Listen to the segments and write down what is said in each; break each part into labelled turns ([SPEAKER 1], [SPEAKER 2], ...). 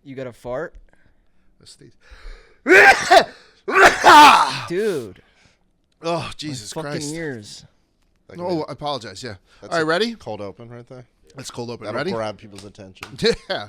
[SPEAKER 1] You got a fart? Dude.
[SPEAKER 2] Oh, Jesus
[SPEAKER 1] my fucking
[SPEAKER 2] Christ.
[SPEAKER 1] Ears.
[SPEAKER 2] Oh, I apologize. Yeah. All right, ready?
[SPEAKER 3] Cold open right there.
[SPEAKER 2] That's cold open.
[SPEAKER 3] That'll
[SPEAKER 2] Ready?
[SPEAKER 3] grab people's attention.
[SPEAKER 2] Yeah.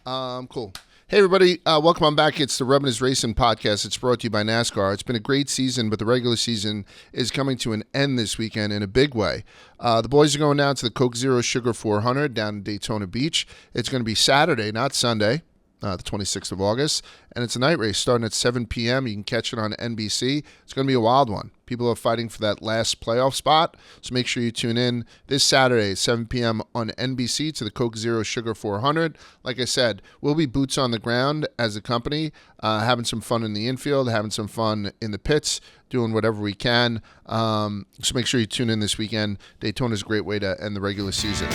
[SPEAKER 2] Cool. Hey, everybody. Welcome on back. It's the Rubbin' His Racing podcast. It's brought to you by NASCAR. It's been a great season, but the regular season is coming to an end this weekend in a big way. The boys are going down to the Coke Zero Sugar 400 down in Daytona Beach. It's going to be Saturday, not Sunday, the 26th of August, and it's a night race starting at 7 p.m. You can catch it on NBC. It's going to be a wild one. People are fighting for that last playoff spot, so make sure you tune in this Saturday at 7 p.m. on NBC to the Coke Zero Sugar 400. Like I said, we'll be boots on the ground as a company, having some fun in the infield, having some fun in the pits, doing whatever we can. So make sure you tune in this weekend. Daytona's a great way to end the regular season.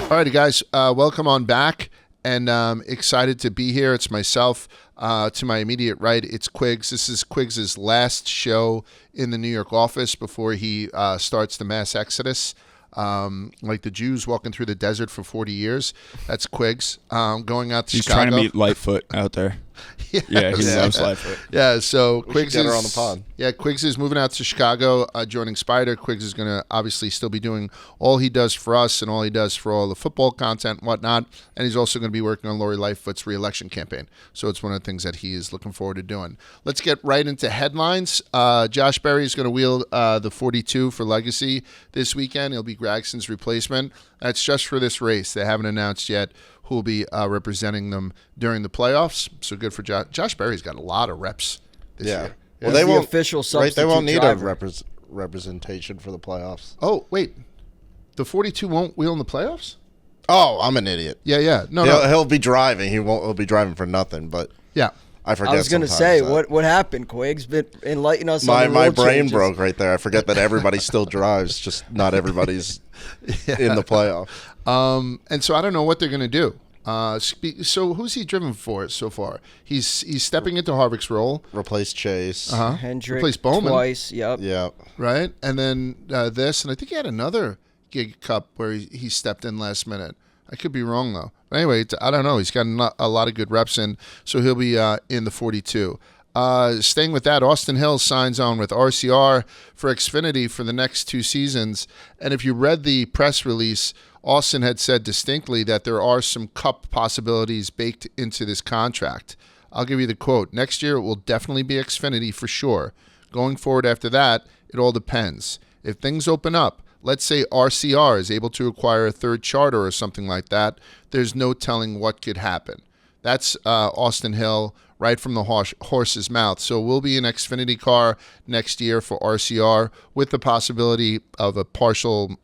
[SPEAKER 2] All righty, guys, welcome on back, and excited to be here. It's myself. To my immediate right, it's Quiggs. This is Quiggs' last show in the New York office before he starts the mass exodus. Like the Jews walking through the desert for 40 years. That's Quiggs going out to Chicago.
[SPEAKER 4] He's trying to meet Lightfoot out there. Yeah, he loves Lightfoot.
[SPEAKER 2] Yeah, so
[SPEAKER 3] We
[SPEAKER 2] Quiggs
[SPEAKER 3] should get
[SPEAKER 2] is
[SPEAKER 3] her on the pod.
[SPEAKER 2] Yeah, Quiggs is moving out to Chicago, joining Spider. Quiggs is going to obviously still be doing all he does for us and all he does for all the football content and whatnot. And he's also going to be working on Lori Lightfoot's re-election campaign. So it's one of the things that he is looking forward to doing. Let's get right into headlines. Josh Berry is going to wield the 42 for Legacy this weekend. He'll be Gragson's replacement. That's just for this race. They haven't announced yet who will be representing them during the playoffs. So good for Josh. Josh Berry's got a lot of reps this year.
[SPEAKER 3] Well,
[SPEAKER 1] He's
[SPEAKER 3] they
[SPEAKER 1] the
[SPEAKER 3] won't.
[SPEAKER 1] official
[SPEAKER 3] Right, they won't need
[SPEAKER 1] driver.
[SPEAKER 3] a representation for the playoffs.
[SPEAKER 2] Oh, wait. The 42 won't wheel in the playoffs?
[SPEAKER 3] Oh, I'm an idiot.
[SPEAKER 2] Yeah. No.
[SPEAKER 3] He'll be driving. He'll be driving for nothing. But
[SPEAKER 2] Yeah.
[SPEAKER 3] I forget.
[SPEAKER 1] I was going to
[SPEAKER 3] sometimes
[SPEAKER 1] say,
[SPEAKER 3] that.
[SPEAKER 1] what happened, Quiggs? But enlighten us on
[SPEAKER 3] My
[SPEAKER 1] the rule
[SPEAKER 3] brain
[SPEAKER 1] changes.
[SPEAKER 3] broke right there. I forget that everybody still drives, just not everybody's in the playoff.
[SPEAKER 2] And so I don't know what they're going to do. So who's he driven for so far? He's stepping into Harvick's role.
[SPEAKER 3] Replace Chase.
[SPEAKER 1] Hendrick
[SPEAKER 2] Replace Bowman.
[SPEAKER 1] twice. Yep.
[SPEAKER 3] Yeah.
[SPEAKER 2] Right? And then this, and I think he had another gig cup where he stepped in last minute. I could be wrong, though. But anyway, I don't know. He's got a lot of good reps in, so he'll be in the 42. Staying with that, Austin Hill signs on with RCR for Xfinity for the next 2 seasons. And if you read the press release, Austin had said distinctly that there are some cup possibilities baked into this contract. I'll give you the quote. Next year, it will definitely be Xfinity for sure. Going forward after that, it all depends. If things open up, let's say RCR is able to acquire a third charter or something like that, there's no telling what could happen. That's Austin Hill right from the horse's mouth. So we'll be an Xfinity car next year for RCR with the possibility of a partial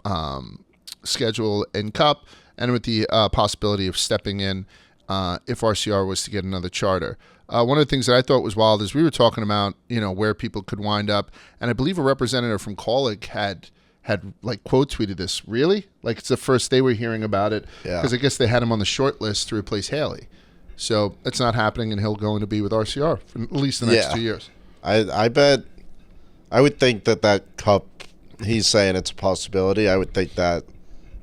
[SPEAKER 2] schedule in Cup and with the possibility of stepping in if RCR was to get another charter. One of the things that I thought was wild is we were talking about, where people could wind up, and I believe a representative from Kaulig had like quote tweeted this. Really? Like it's the first they were hearing about it because I guess they had him on the short list to replace Haley. So it's not happening, and he'll going to be with RCR for at least the next 2 years.
[SPEAKER 3] I bet. I would think that Cup. He's saying it's a possibility. I would think that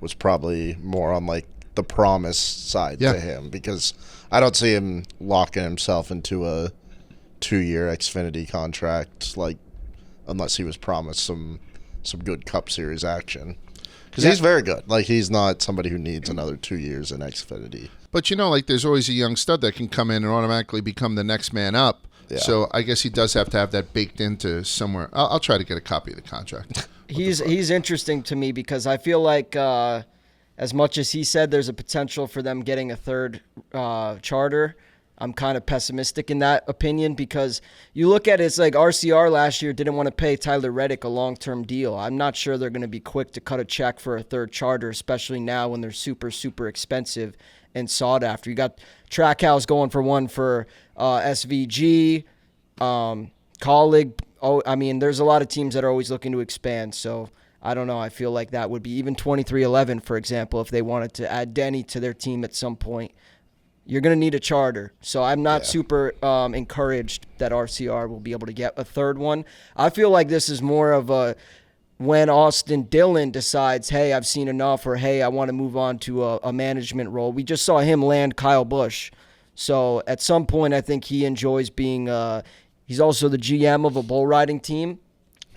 [SPEAKER 3] was probably more on like the promise side to him, because I don't see him locking himself into a 2-year Xfinity contract, like unless he was promised some good Cup Series action. Because he's very good. Like, he's not somebody who needs another 2 years in Xfinity.
[SPEAKER 2] But, like there's always a young stud that can come in and automatically become the next man up. Yeah. So I guess he does have to have that baked into somewhere. I'll try to get a copy of the contract.
[SPEAKER 1] He's interesting to me because I feel like as much as he said there's a potential for them getting a third charter, I'm kind of pessimistic in that opinion, because you look at it, it's like RCR last year didn't want to pay Tyler Reddick a long-term deal. I'm not sure they're going to be quick to cut a check for a third charter, especially now when they're super, super expensive and sought after. You got Trackhouse going for one for SVG, Kaulig. Oh, I mean, there's a lot of teams that are always looking to expand, so I don't know. I feel like that would be even 2311, for example, if they wanted to add Denny to their team at some point. You're going to need a charter. So I'm not super encouraged that RCR will be able to get a third one. I feel like this is more of a when Austin Dillon decides, hey, I've seen enough, or hey, I want to move on to a management role. We just saw him land Kyle Busch. So at some point, I think he enjoys being he's also the GM of a bull riding team,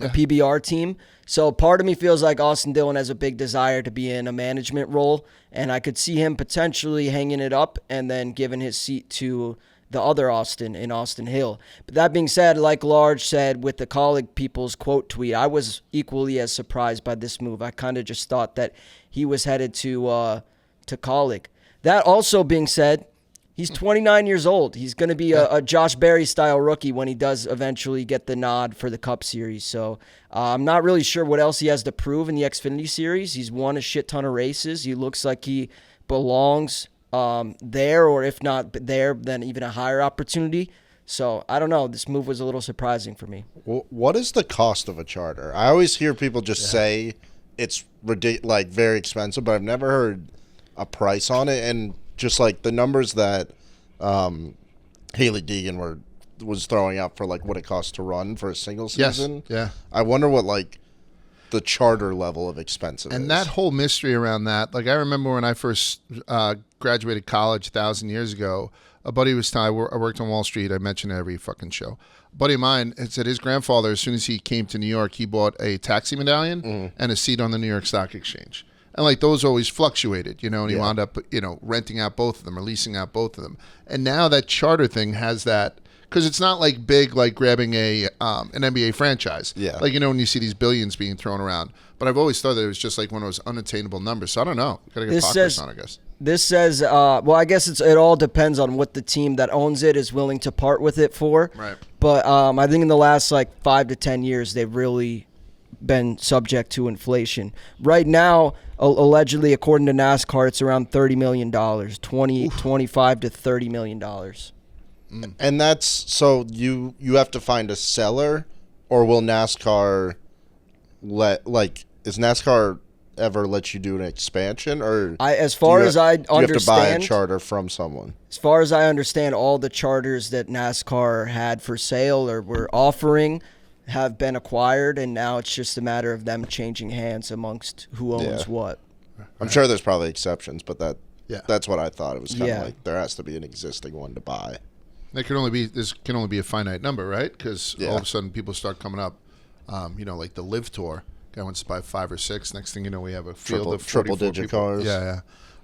[SPEAKER 1] a PBR team. So part of me feels like Austin Dillon has a big desire to be in a management role, and I could see him potentially hanging it up and then giving his seat to the other Austin in Austin Hill. But that being said, like Large said with the Colleague People's quote tweet, I was equally as surprised by this move. I kind of just thought that he was headed to Colleague. That also being said, he's 29 years old. He's going to be a Josh Berry-style rookie when he does eventually get the nod for the Cup Series. So I'm not really sure what else he has to prove in the Xfinity Series. He's won a shit ton of races. He looks like he belongs there, or if not there, then even a higher opportunity. So I don't know. This move was a little surprising for me.
[SPEAKER 3] What is the cost of a charter? I always hear people just say it's like very expensive, but I've never heard a price on it. And just like the numbers that Haley Deegan was throwing out for like what it costs to run for a single season.
[SPEAKER 2] Yeah.
[SPEAKER 3] I wonder what like the charter level of expensive is.
[SPEAKER 2] And that whole mystery around that, like I remember when I first graduated college 1,000 years ago, a buddy was telling I worked on Wall Street. I mentioned it every fucking show. A buddy of mine had said his grandfather, as soon as he came to New York, he bought a taxi medallion and a seat on the New York Stock Exchange. And like those always fluctuated, and he wound up, renting out both of them or leasing out both of them. And now that charter thing has that, because it's not like big, like grabbing an NBA franchise.
[SPEAKER 3] Yeah.
[SPEAKER 2] Like, when you see these billions being thrown around. But I've always thought that it was just like one of those unattainable numbers. So I don't know. Got to get pockets on, I guess.
[SPEAKER 1] This says, well, I guess it all depends on what the team that owns it is willing to part with it for.
[SPEAKER 2] Right.
[SPEAKER 1] But I think in the last 5 to 10 years, they've really been subject to inflation. Right now, allegedly, according to NASCAR, it's around $30 million, 25 to $30 million.
[SPEAKER 3] And that's so you have to find a seller, or will NASCAR is NASCAR ever let you do an expansion, or
[SPEAKER 1] as far as I understand,
[SPEAKER 3] you have to buy a charter from someone?
[SPEAKER 1] As far as I understand, all the charters that NASCAR had for sale or were offering have been acquired, and now it's just a matter of them changing hands amongst who owns what.
[SPEAKER 3] I'm sure there's probably exceptions, but that's what I thought. It was kind of like there has to be an existing one to buy.
[SPEAKER 2] This can only be a finite number, right? Because all of a sudden people start coming up, like the Live Tour. Guy wants to buy 5 or 6. Next thing you know, we have a field of
[SPEAKER 3] triple-digit cars.
[SPEAKER 2] Yeah.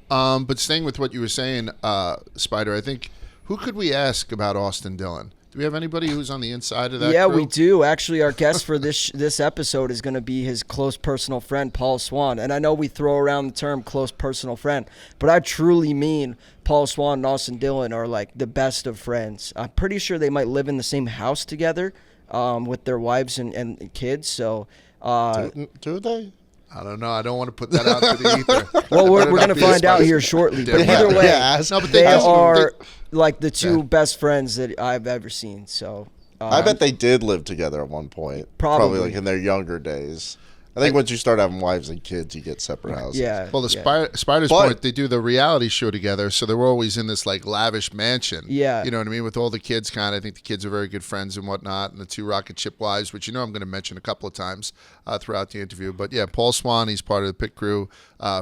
[SPEAKER 2] But staying with what you were saying, Spider, I think, who could we ask about Austin Dillon? Do we have anybody who's on the inside of that
[SPEAKER 1] Yeah,
[SPEAKER 2] crew?
[SPEAKER 1] we do. Actually, our guest for this episode is going to be his close personal friend, Paul Swan. And I know we throw around the term close personal friend, but I truly mean Paul Swan and Austin Dillon are like the best of friends. I'm pretty sure they might live in the same house together with their wives and kids. So,
[SPEAKER 3] do they?
[SPEAKER 2] I don't know. I don't want to put that out to the ether.
[SPEAKER 1] Well, we're going to find out here shortly. But either way, they are like the two best friends that I've ever seen. So
[SPEAKER 3] I bet they did live together at one point. Probably like in their younger days. I think once you start having wives and kids, you get separate houses.
[SPEAKER 1] Yeah.
[SPEAKER 2] Well, Spider's point, they do the reality show together, so they were always in this like lavish mansion.
[SPEAKER 1] Yeah.
[SPEAKER 2] You know what I mean? With all the kids, kind of. I think the kids are very good friends and whatnot, and the 2 rocket ship wives, which I'm going to mention a couple of times throughout the interview. But yeah, Paul Swan, he's part of the pit crew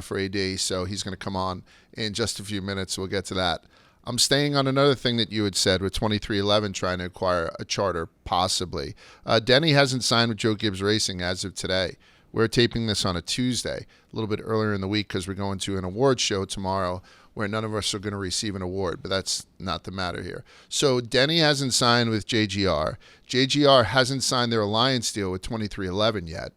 [SPEAKER 2] for AD, so he's going to come on in just a few minutes. So we'll get to that. I'm staying on another thing that you had said with 2311 trying to acquire a charter, possibly. Denny hasn't signed with Joe Gibbs Racing as of today. We're taping this on a Tuesday, a little bit earlier in the week because we're going to an award show tomorrow where none of us are going to receive an award, but that's not the matter here. So Denny hasn't signed with JGR. JGR hasn't signed their alliance deal with 2311 yet.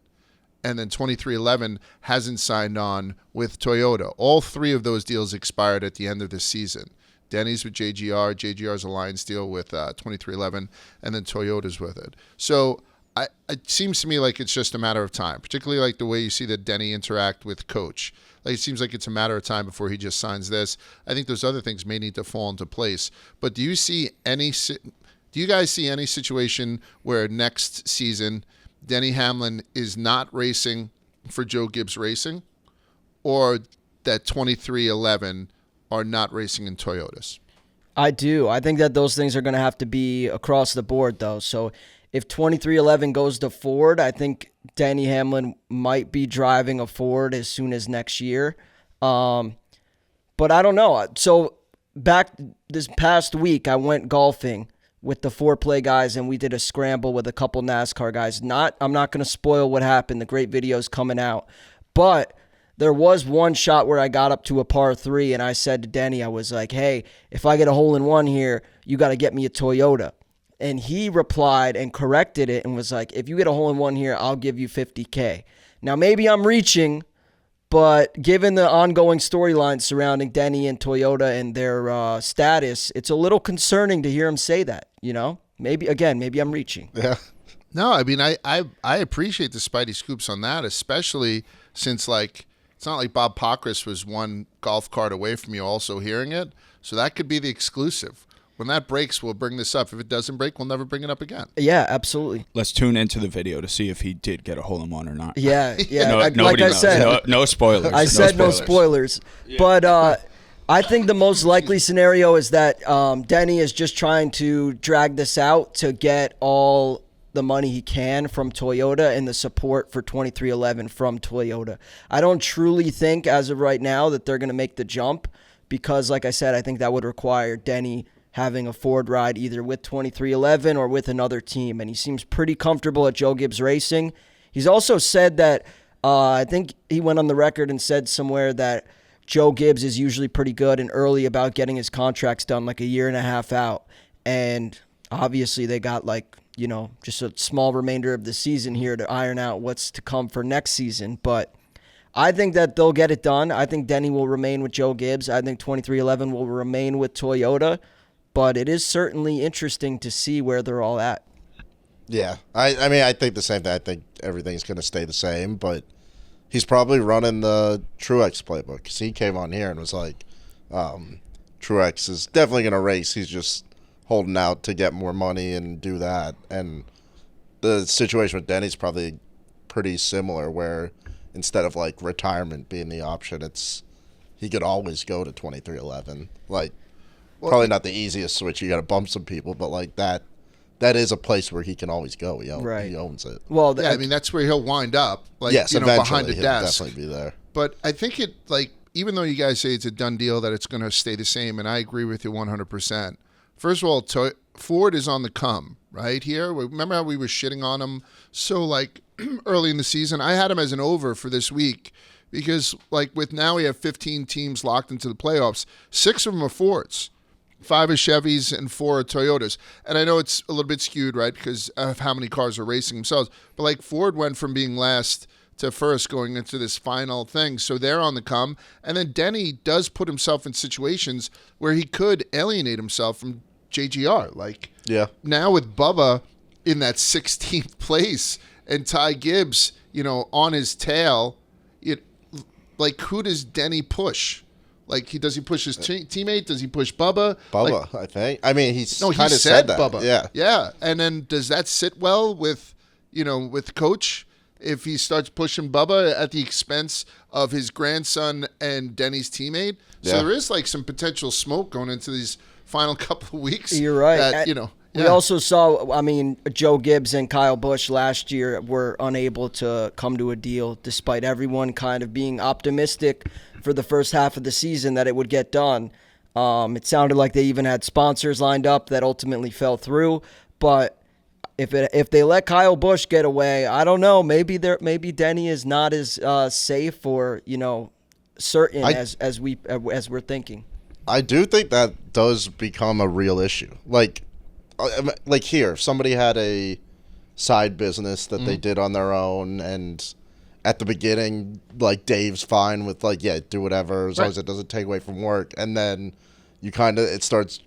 [SPEAKER 2] And then 2311 hasn't signed on with Toyota. All 3 of those deals expired at the end of this season. Denny's with JGR, JGR's alliance deal with 2311, and then Toyota's with it. So it seems to me like it's just a matter of time, particularly like the way you see that Denny interact with Coach. Like it seems like it's a matter of time before he just signs this. I think those other things may need to fall into place. But do you guys see any situation where next season Denny Hamlin is not racing for Joe Gibbs Racing, or that 2311 are not racing in Toyotas?
[SPEAKER 1] I do. I think that those things are going to have to be across the board, though. So if 2311 goes to Ford, I think Denny Hamlin might be driving a Ford as soon as next year. But I don't know. So back this past week, I went golfing with the 4Play guys, and we did a scramble with a couple NASCAR guys. I'm not going to spoil what happened. The great video's coming out. But there was one shot where I got up to a par 3, and I said to Denny, I was like, hey, if I get a hole-in-one here, you got to get me a Toyota. And he replied and corrected it and was like, if you get a hole-in-one here, I'll give you $50K. Now, maybe I'm reaching, but given the ongoing storyline surrounding Denny and Toyota and their status, it's a little concerning to hear him say that, you know? Maybe I'm reaching.
[SPEAKER 3] Yeah.
[SPEAKER 2] No, I mean, I appreciate the Spidey scoops on that, especially since, like, it's not like Bob Pockris was one golf cart away from you also hearing it. So that could be the exclusive. When that breaks, we'll bring this up. If it doesn't break, we'll never bring it up again.
[SPEAKER 1] Yeah, absolutely.
[SPEAKER 4] Let's tune into the video to see if he did get a hole-in-one or not.
[SPEAKER 1] Yeah.
[SPEAKER 4] Nobody
[SPEAKER 1] Like I
[SPEAKER 4] knows.
[SPEAKER 1] said,
[SPEAKER 4] No spoilers.
[SPEAKER 1] I said no spoilers. Yeah. But I think the most likely scenario is that Denny is just trying to drag this out to get all the money he can from Toyota and the support for 2311 from Toyota. I don't truly think as of right now that they're going to make the jump because, like I said, I think that would require Denny having a Ford ride either with 2311 or with another team. And he seems pretty comfortable at Joe Gibbs Racing. He's also said that, I think he went on the record and said somewhere that Joe Gibbs is usually pretty good and early about getting his contracts done like a year and a half out. And obviously they got just a small remainder of the season here to iron out what's to come for next season. But I think that they'll get it done. I think Denny will remain with Joe Gibbs. I think 2311 will remain with Toyota. But it is certainly interesting to see where they're all at.
[SPEAKER 3] Yeah. I mean, I think the same thing. I think everything's going to stay the same, but he's probably running the Truex playbook because he came on here and was like, Truex is definitely going to race. He's just holding out to get more money and do that. And the situation with Denny's probably pretty similar where instead of like retirement being the option, he could always go to 2311. Like, probably not the easiest switch. You got to bump some people, but like that is a place where he can always go. He owns it.
[SPEAKER 1] Well,
[SPEAKER 2] I mean, that's where he'll wind up. Like,
[SPEAKER 3] yes,
[SPEAKER 2] behind a
[SPEAKER 3] he'll
[SPEAKER 2] desk.
[SPEAKER 3] definitely be there.
[SPEAKER 2] But I think even though you guys say it's a done deal that it's going to stay the same, and I agree with you 100%. First of all, Ford is on the come right here. Remember how we were shitting on him so like early in the season? I had him as an over for this week because like now we have 15 teams locked into the playoffs. 6 of them are Fords. 5 are Chevys and 4 are Toyotas. And I know it's a little bit skewed, right, because of how many cars are racing themselves. But, like, Ford went from being last to first going into this final thing. So they're on the come. And then Denny does put himself in situations where he could alienate himself from JGR. Like, now with Bubba in that 16th place and Ty Gibbs, on his tail, who does Denny push? Like, does he push his teammate? Does he push Bubba?
[SPEAKER 3] Bubba, I think. I mean, he kind of
[SPEAKER 2] said
[SPEAKER 3] that.
[SPEAKER 2] Bubba.
[SPEAKER 3] Yeah.
[SPEAKER 2] Yeah. And then does that sit well with, with coach if he starts pushing Bubba at the expense of his grandson and Denny's teammate? So there is, like, some potential smoke going into these final couple of weeks.
[SPEAKER 1] You're right.
[SPEAKER 2] That,
[SPEAKER 1] We also saw, Joe Gibbs and Kyle Busch last year were unable to come to a deal despite everyone kind of being optimistic for the first half of the season that it would get done. It sounded like they even had sponsors lined up that ultimately fell through. But if they let Kyle Busch get away, I don't know. Maybe maybe Denny is not as safe or certain as we're thinking.
[SPEAKER 3] I do think that does become a real issue. Like here, if somebody had a side business that they did on their own, and at the beginning, like, Dave's fine with, like, do whatever as long as it doesn't take away from work, and then it starts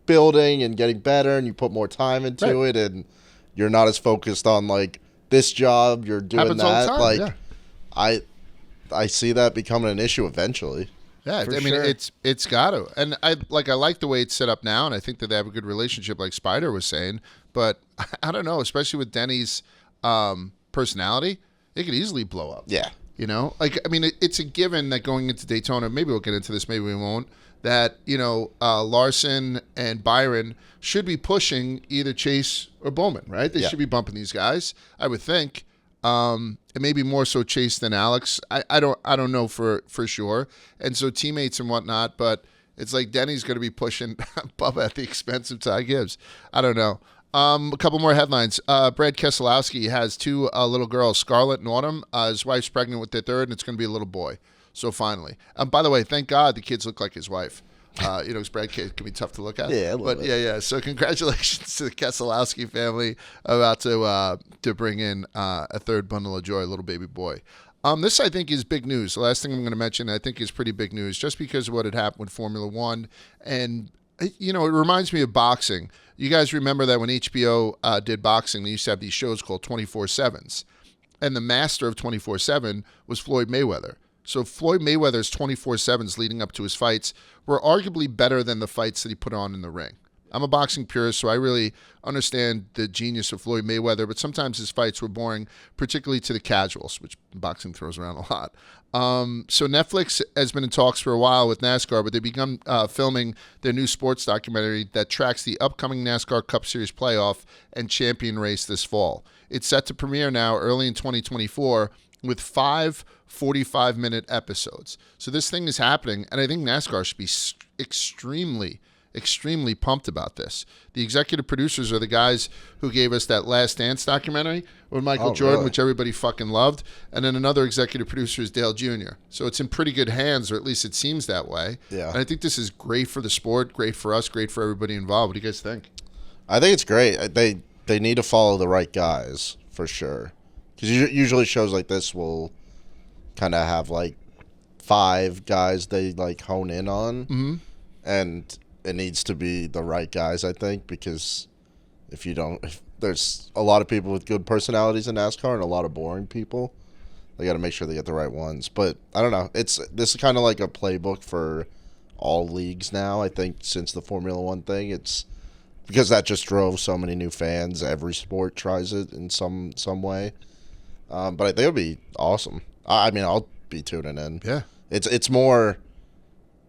[SPEAKER 3] building and getting better, and you put more time into it, and you're not as focused on, like, this job, you're doing
[SPEAKER 2] Happens all the
[SPEAKER 3] that.
[SPEAKER 2] time,
[SPEAKER 3] I see that becoming an issue eventually.
[SPEAKER 2] Yeah,
[SPEAKER 1] For
[SPEAKER 2] I mean,
[SPEAKER 1] sure.
[SPEAKER 2] it's got to. And I like the way it's set up now, and I think that they have a good relationship, like Spider was saying. But I don't know, especially with Denny's personality, it could easily blow up.
[SPEAKER 3] Yeah.
[SPEAKER 2] You know, like, I mean, it's a given that going into Daytona, maybe we'll get into this, maybe we won't, that, Larson and Byron should be pushing either Chase or Bowman, right? They should be bumping these guys, I would think. And maybe more so Chase than Alex. I don't know for sure. And so teammates and whatnot, but it's like Denny's going to be pushing Bubba at the expense of Ty Gibbs. I don't know. A couple more headlines. Brad Keselowski has two little girls, Scarlett and Autumn. His wife's pregnant with their third, and it's going to be a little boy. So finally. By the way, thank God the kids look like his wife. His Brad kid can be tough to look at.
[SPEAKER 3] Yeah,
[SPEAKER 2] yeah. So congratulations to the Keselowski family about to bring in a third bundle of joy, a little baby boy. This, I think, is big news. The last thing I'm going to mention, I think, is pretty big news just because of what had happened with Formula One. And, it reminds me of boxing. You guys remember that when HBO did boxing, they used to have these shows called 24/7s. And the master of 24/7 was Floyd Mayweather. So Floyd Mayweather's 24/7s leading up to his fights were arguably better than the fights that he put on in the ring. I'm a boxing purist, so I really understand the genius of Floyd Mayweather, but sometimes his fights were boring, particularly to the casuals, which boxing throws around a lot. So Netflix has been in talks for a while with NASCAR, but they begun filming their new sports documentary that tracks the upcoming NASCAR Cup Series playoff and champion race this fall. It's set to premiere now early in 2024 with 5 45-minute episodes. So this thing is happening, and I think NASCAR should be extremely pumped about this. The executive producers are the guys who gave us that Last Dance documentary with Michael Jordan,
[SPEAKER 3] really?
[SPEAKER 2] which everybody fucking loved. And then another executive producer is Dale Jr. So it's in pretty good hands, or at least it seems that way.
[SPEAKER 3] Yeah.
[SPEAKER 2] And I think this is great for the sport, great for us, great for everybody involved. What do you guys think?
[SPEAKER 3] I think it's great. They need to follow the right guys for sure. Because usually shows like this will kind of have like 5 guys they like hone in on, and it needs to be the right guys, I think, because if there's a lot of people with good personalities in NASCAR and a lot of boring people, they got to make sure they get the right ones. But I don't know. This is kind of like a playbook for all leagues now. I think since the Formula One thing, it's because that just drove so many new fans. Every sport tries it in some way. But I think it would be awesome. I mean, I'll be tuning in.
[SPEAKER 2] Yeah.
[SPEAKER 3] It's more.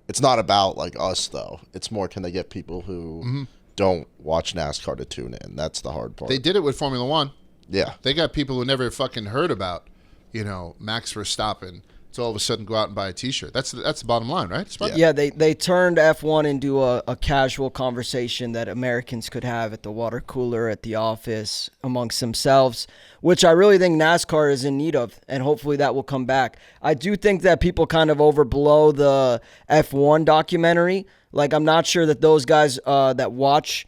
[SPEAKER 3] It's not about like us though. It's more, can they get people who don't watch NASCAR to tune in? That's the hard part.
[SPEAKER 2] They did it with Formula One.
[SPEAKER 3] Yeah.
[SPEAKER 2] They got people who never fucking heard about, Max Verstappen to all of a sudden go out and buy a T-shirt. That's the bottom line, right?
[SPEAKER 1] Yeah, they turned F1 into a casual conversation that Americans could have at the water cooler, at the office, amongst themselves, which I really think NASCAR is in need of, and hopefully that will come back. I do think that people kind of overblow the F1 documentary. Like, I'm not sure that those guys that watch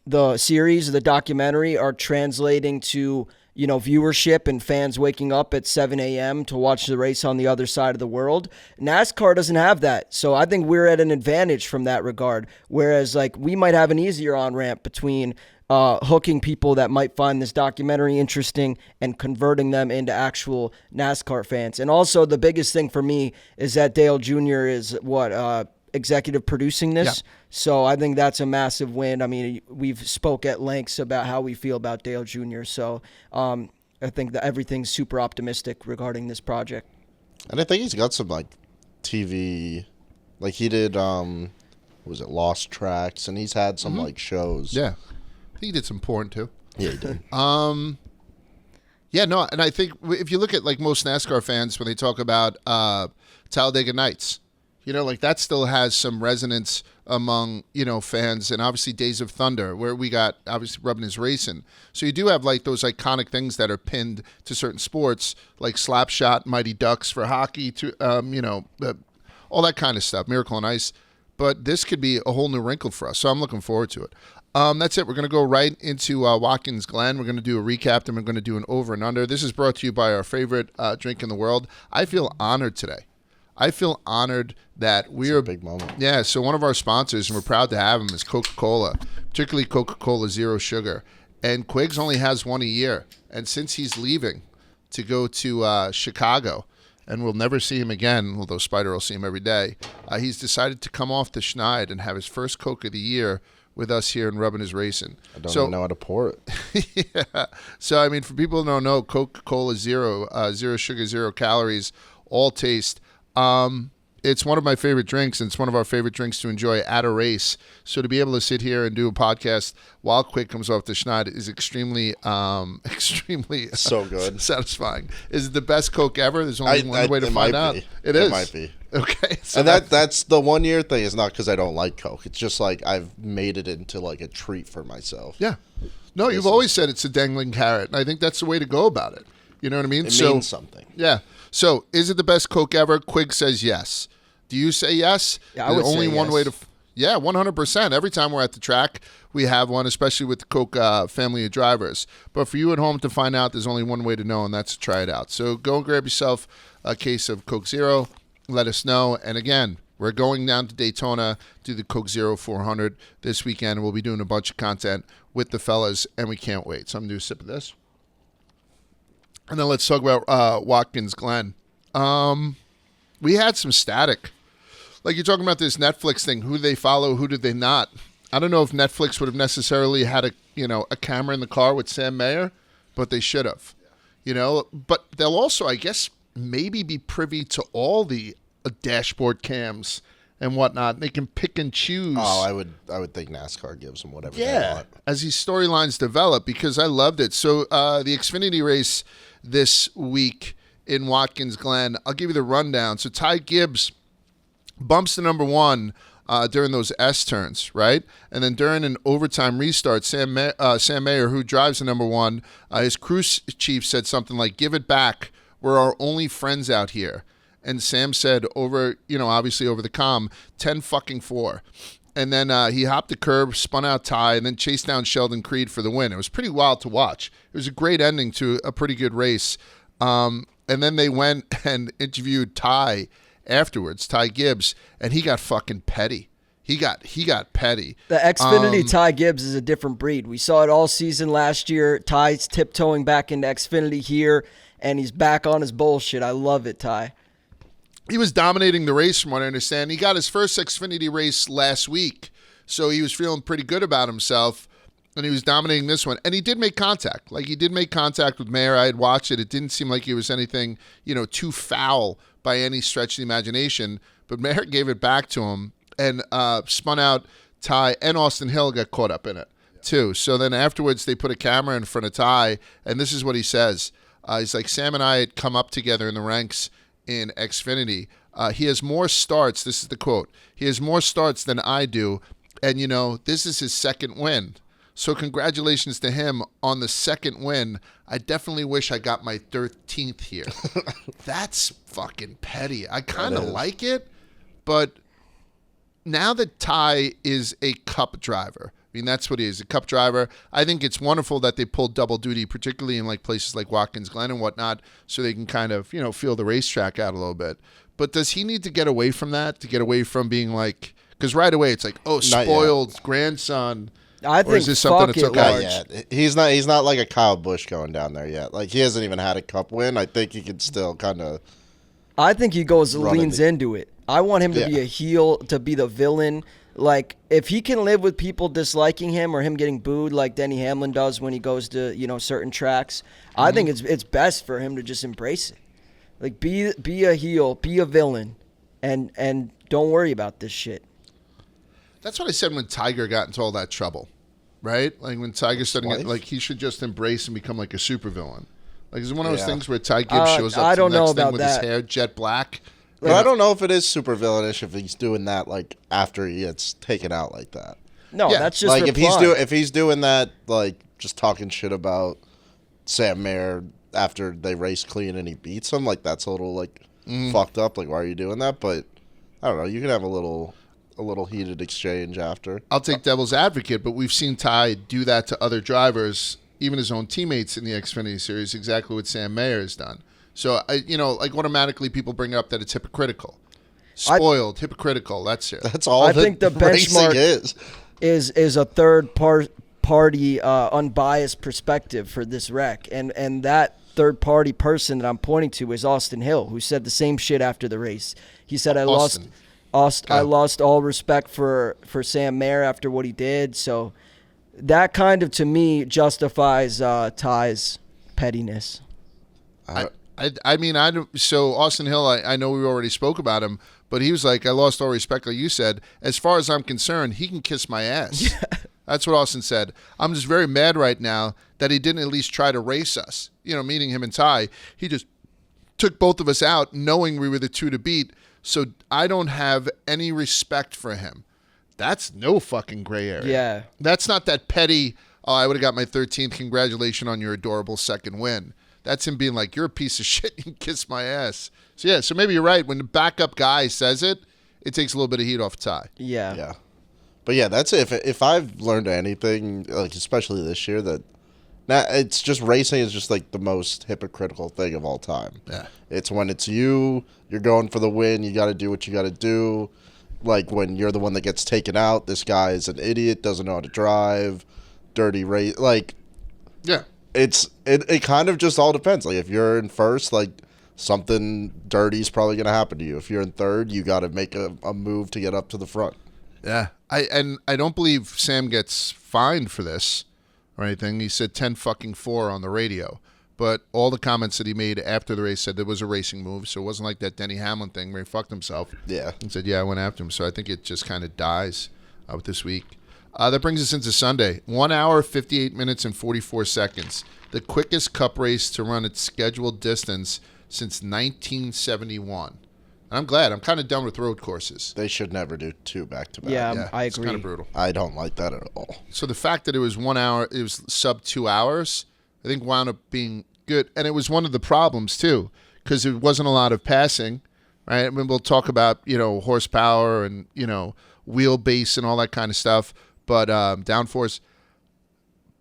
[SPEAKER 1] the series, the documentary, are translating to viewership and fans waking up at 7 a.m. to watch the race on the other side of the world. NASCAR doesn't have that. So I think we're at an advantage from that regard. Whereas, like, we might have an easier on-ramp between hooking people that might find this documentary interesting and converting them into actual NASCAR fans. And also, the biggest thing for me is that Dale Jr. is executive producing this.
[SPEAKER 2] Yeah.
[SPEAKER 1] So I think that's a massive win. I mean, we've spoke at lengths about how we feel about Dale Jr. So I think that everything's super optimistic regarding this project.
[SPEAKER 3] And I think he's got some like TV, like he did, was it Lost Tracks, and he's had some like shows.
[SPEAKER 2] Yeah. I think he did some porn too.
[SPEAKER 3] Yeah, he did.
[SPEAKER 2] Yeah, no, and I think if you look at like most NASCAR fans when they talk about Talladega Nights, like that still has some resonance among, fans, and obviously Days of Thunder, where we got obviously Rubbin' Is Racing. So you do have like those iconic things that are pinned to certain sports, like Slapshot, Mighty Ducks for hockey, to all that kind of stuff, Miracle on Ice. But this could be a whole new wrinkle for us, so I'm looking forward to it. That's it. We're going to go right into Watkins Glen. We're going to do a recap, then we're going to do an over and under. This is brought to you by our favorite drink in the world. I feel honored today. I feel honored that we are
[SPEAKER 3] a big moment.
[SPEAKER 2] Yeah, so one of our sponsors, and we're proud to have them, is Coca-Cola, particularly Coca-Cola Zero Sugar. And Quiggs only has one a year. And since he's leaving to go to Chicago, and we'll never see him again, although Spider will see him every day, he's decided to come off the schneid and have his first Coke of the year with us here and rubbing his racing.
[SPEAKER 3] I don't even know how to pour it.
[SPEAKER 2] Yeah. So, I mean, for people who don't know, Coca-Cola zero sugar, 0 calories, all taste. It's one of my favorite drinks, and it's one of our favorite drinks to enjoy at a race. So to be able to sit here and do a podcast while Quick comes off the schneid is extremely
[SPEAKER 3] So good.
[SPEAKER 2] satisfying. Is it the best Coke ever? There's only one way to find out.
[SPEAKER 3] It might be.
[SPEAKER 2] Okay. So
[SPEAKER 3] And that's the 1 year thing. Is not because I don't like Coke. It's just like I've made it into like a treat for myself.
[SPEAKER 2] Yeah. No, you've always said it's a dangling carrot, and I think that's the way to go about it. You know what I mean?
[SPEAKER 3] It means something.
[SPEAKER 2] Yeah. So, is it the best Coke ever? Quig says yes. Do you say yes?
[SPEAKER 1] Yeah, I would
[SPEAKER 2] only
[SPEAKER 1] say
[SPEAKER 2] one
[SPEAKER 1] yes.
[SPEAKER 2] way to. Yeah, 100%. Every time we're at the track, we have one, especially with the Coke family of drivers. But for you at home to find out, there's only one way to know, and that's to try it out. So go and grab yourself a case of Coke Zero. Let us know. And again, we're going down to Daytona to the Coke Zero 400 this weekend. We'll be doing a bunch of content with the fellas, and we can't wait. So I'm going to do a sip of this. And then let's talk about Watkins Glen. We had some static. Like you're talking about this Netflix thing, who they follow, who did they not? I don't know if Netflix would have necessarily had a camera in the car with Sam Mayer, but they should have. But they'll also, I guess, maybe be privy to all the dashboard cams and whatnot. They can pick and choose.
[SPEAKER 3] Oh, I would think NASCAR gives them whatever they want.
[SPEAKER 2] As these storylines develop, because I loved it. So the Xfinity race this week in Watkins Glen, I'll give you the rundown. So Ty Gibbs bumps to number 1 during those S turns, right? And then during an overtime restart, Sam Mayer, who drives the number 1, his crew chief said something like, "Give it back. We're our only friends out here." And Sam said obviously over the comm, 10-4. And then he hopped the curb, spun out Ty, and then chased down Sheldon Creed for the win. It was pretty wild to watch. It was a great ending to a pretty good race. And then they went and interviewed Ty afterwards, Ty Gibbs, and he got fucking petty. He got petty.
[SPEAKER 1] The Xfinity Ty Gibbs is a different breed. We saw it all season last year. Ty's tiptoeing back into Xfinity here, and he's back on his bullshit. I love it, Ty.
[SPEAKER 2] He was dominating the race from what I understand. He got his first Xfinity race last week, so he was feeling pretty good about himself, and he was dominating this one. And he did make contact. Like, he did make contact with Mayer. I had watched it. It didn't seem like it was anything, too foul by any stretch of the imagination, but Mayer gave it back to him and spun out Ty, and Austin Hill got caught up in it, too. So then afterwards, they put a camera in front of Ty, and this is what he says. He's like, "Sam and I had come up together in the ranks in Xfinity. He has more starts," this is the quote, "he has more starts than I do, and this is his second win. So congratulations to him on the second win. I definitely wish I got my 13th here." That's fucking petty. I kind of like it, but now that Ty is a Cup driver, I mean, that's what he is, a Cup driver. I think it's wonderful that they pulled double duty, particularly in like places like Watkins Glen and whatnot, so they can kind of, feel the racetrack out a little bit. But does he need to get away from that, to get away from being like, because right away it's like, oh, spoiled grandson.
[SPEAKER 1] I think
[SPEAKER 2] is this something
[SPEAKER 1] fuck
[SPEAKER 2] that took
[SPEAKER 1] it,
[SPEAKER 2] out?
[SPEAKER 1] Large.
[SPEAKER 3] Yeah, he's not like a Kyle Busch going down there yet. Like, he hasn't even had a Cup win. I think he could still kind of.
[SPEAKER 1] I think he leans into it. I want him to be a heel, to be the villain. Like, if he can live with people disliking him or him getting booed like Denny Hamlin does when he goes to, certain tracks, I think it's best for him to just embrace it. Like, be a heel, be a villain, and don't worry about this shit.
[SPEAKER 2] That's what I said when Tiger got into all that trouble, right? Like, when Tiger started getting, like, he should just embrace and become like a supervillain. Like, it's one of those things where Ty Gibbs shows up
[SPEAKER 1] I
[SPEAKER 2] to
[SPEAKER 1] don't
[SPEAKER 2] the next
[SPEAKER 1] know
[SPEAKER 2] thing
[SPEAKER 1] about
[SPEAKER 2] with
[SPEAKER 1] that.
[SPEAKER 2] his hair jet black.
[SPEAKER 3] But I don't know if it is super villainish if he's doing that like after he gets taken out like that.
[SPEAKER 1] No,
[SPEAKER 2] Yeah.
[SPEAKER 1] that's just
[SPEAKER 3] Like,
[SPEAKER 1] reply.
[SPEAKER 3] if he's doing that, like just talking shit about Sam Mayer after they race clean and he beats him, like that's a little like fucked up. Like, why are you doing that? But I don't know. You can have a little heated exchange after.
[SPEAKER 2] I'll take devil's advocate, but we've seen Ty do that to other drivers, even his own teammates in the Xfinity Series, exactly what Sam Mayer has done. So, like automatically people bring up that it's hypocritical. Spoiled, hypocritical, that's it.
[SPEAKER 3] That's all
[SPEAKER 1] I think the
[SPEAKER 3] racing
[SPEAKER 1] benchmark is a third party unbiased perspective for this wreck, and that third party person that I'm pointing to is Austin Hill, who said the same shit after the race. He said, I lost all respect for Sam Mayer after what he did. So that kind of, to me, justifies Ty's pettiness.
[SPEAKER 2] I mean, so Austin Hill, I know we already spoke about him, but he was like, I lost all respect, like you said. As far as I'm concerned, he can kiss my ass. Yeah. That's what Austin said. I'm just very mad right now that he didn't at least try to race us, meaning him and Ty. He just took both of us out knowing we were the two to beat, so I don't have any respect for him. That's no fucking gray area.
[SPEAKER 1] Yeah.
[SPEAKER 2] That's not that petty, oh, I would have got my 13th, congratulations on your adorable second win. That's him being like, you're a piece of shit, you can kiss my ass. So maybe you're right. When the backup guy says it, it takes a little bit of heat off Ty.
[SPEAKER 1] Yeah.
[SPEAKER 3] Yeah. But yeah, that's it. If I've learned anything, like especially this year, that it's just racing is just like the most hypocritical thing of all time.
[SPEAKER 2] Yeah.
[SPEAKER 3] It's when it's you're going for the win, you got to do what you got to do. Like when you're the one that gets taken out, this guy is an idiot, doesn't know how to drive, dirty race. Like,
[SPEAKER 2] yeah.
[SPEAKER 3] It kind of just all depends. Like if you're in first, like something dirty is probably going to happen to you. If you're in third, you got to make a move to get up to the front.
[SPEAKER 2] Yeah. I don't believe Sam gets fined for this or anything. He said 10-4 on the radio. But all the comments that he made after the race said there was a racing move, so it wasn't like that Denny Hamlin thing where he fucked himself.
[SPEAKER 3] Yeah.
[SPEAKER 2] And said, yeah, I went after him. So I think it just kind of dies with this week. That brings us into Sunday. 1 hour, 58 minutes, and 44 seconds. The quickest Cup race to run its scheduled distance since 1971. And I'm glad. I'm kind of done with road courses.
[SPEAKER 3] They should never do two back-to-back.
[SPEAKER 1] Yeah, I agree.
[SPEAKER 2] It's kind of brutal.
[SPEAKER 3] I don't like that at all.
[SPEAKER 2] So the fact that it was 1 hour, it was sub 2 hours, I think wound up being good. And it was one of the problems, too, because there wasn't a lot of passing, right? I mean, we'll talk about, horsepower and, wheelbase and all that kind of stuff, but downforce.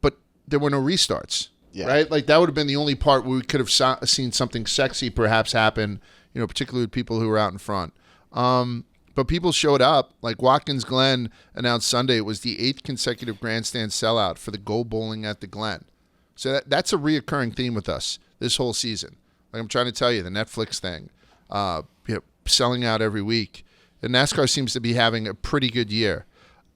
[SPEAKER 2] But there were no restarts, right? Like, that would have been the only part where we could have seen something sexy perhaps happen, particularly with people who were out in front. But people showed up. Like Watkins Glen announced Sunday it was the 8th consecutive grandstand sellout for the Go Bowling at the Glen. So that's a reoccurring theme with us this whole season. Like I'm trying to tell you, the Netflix thing, selling out every week. And NASCAR seems to be having a pretty good year.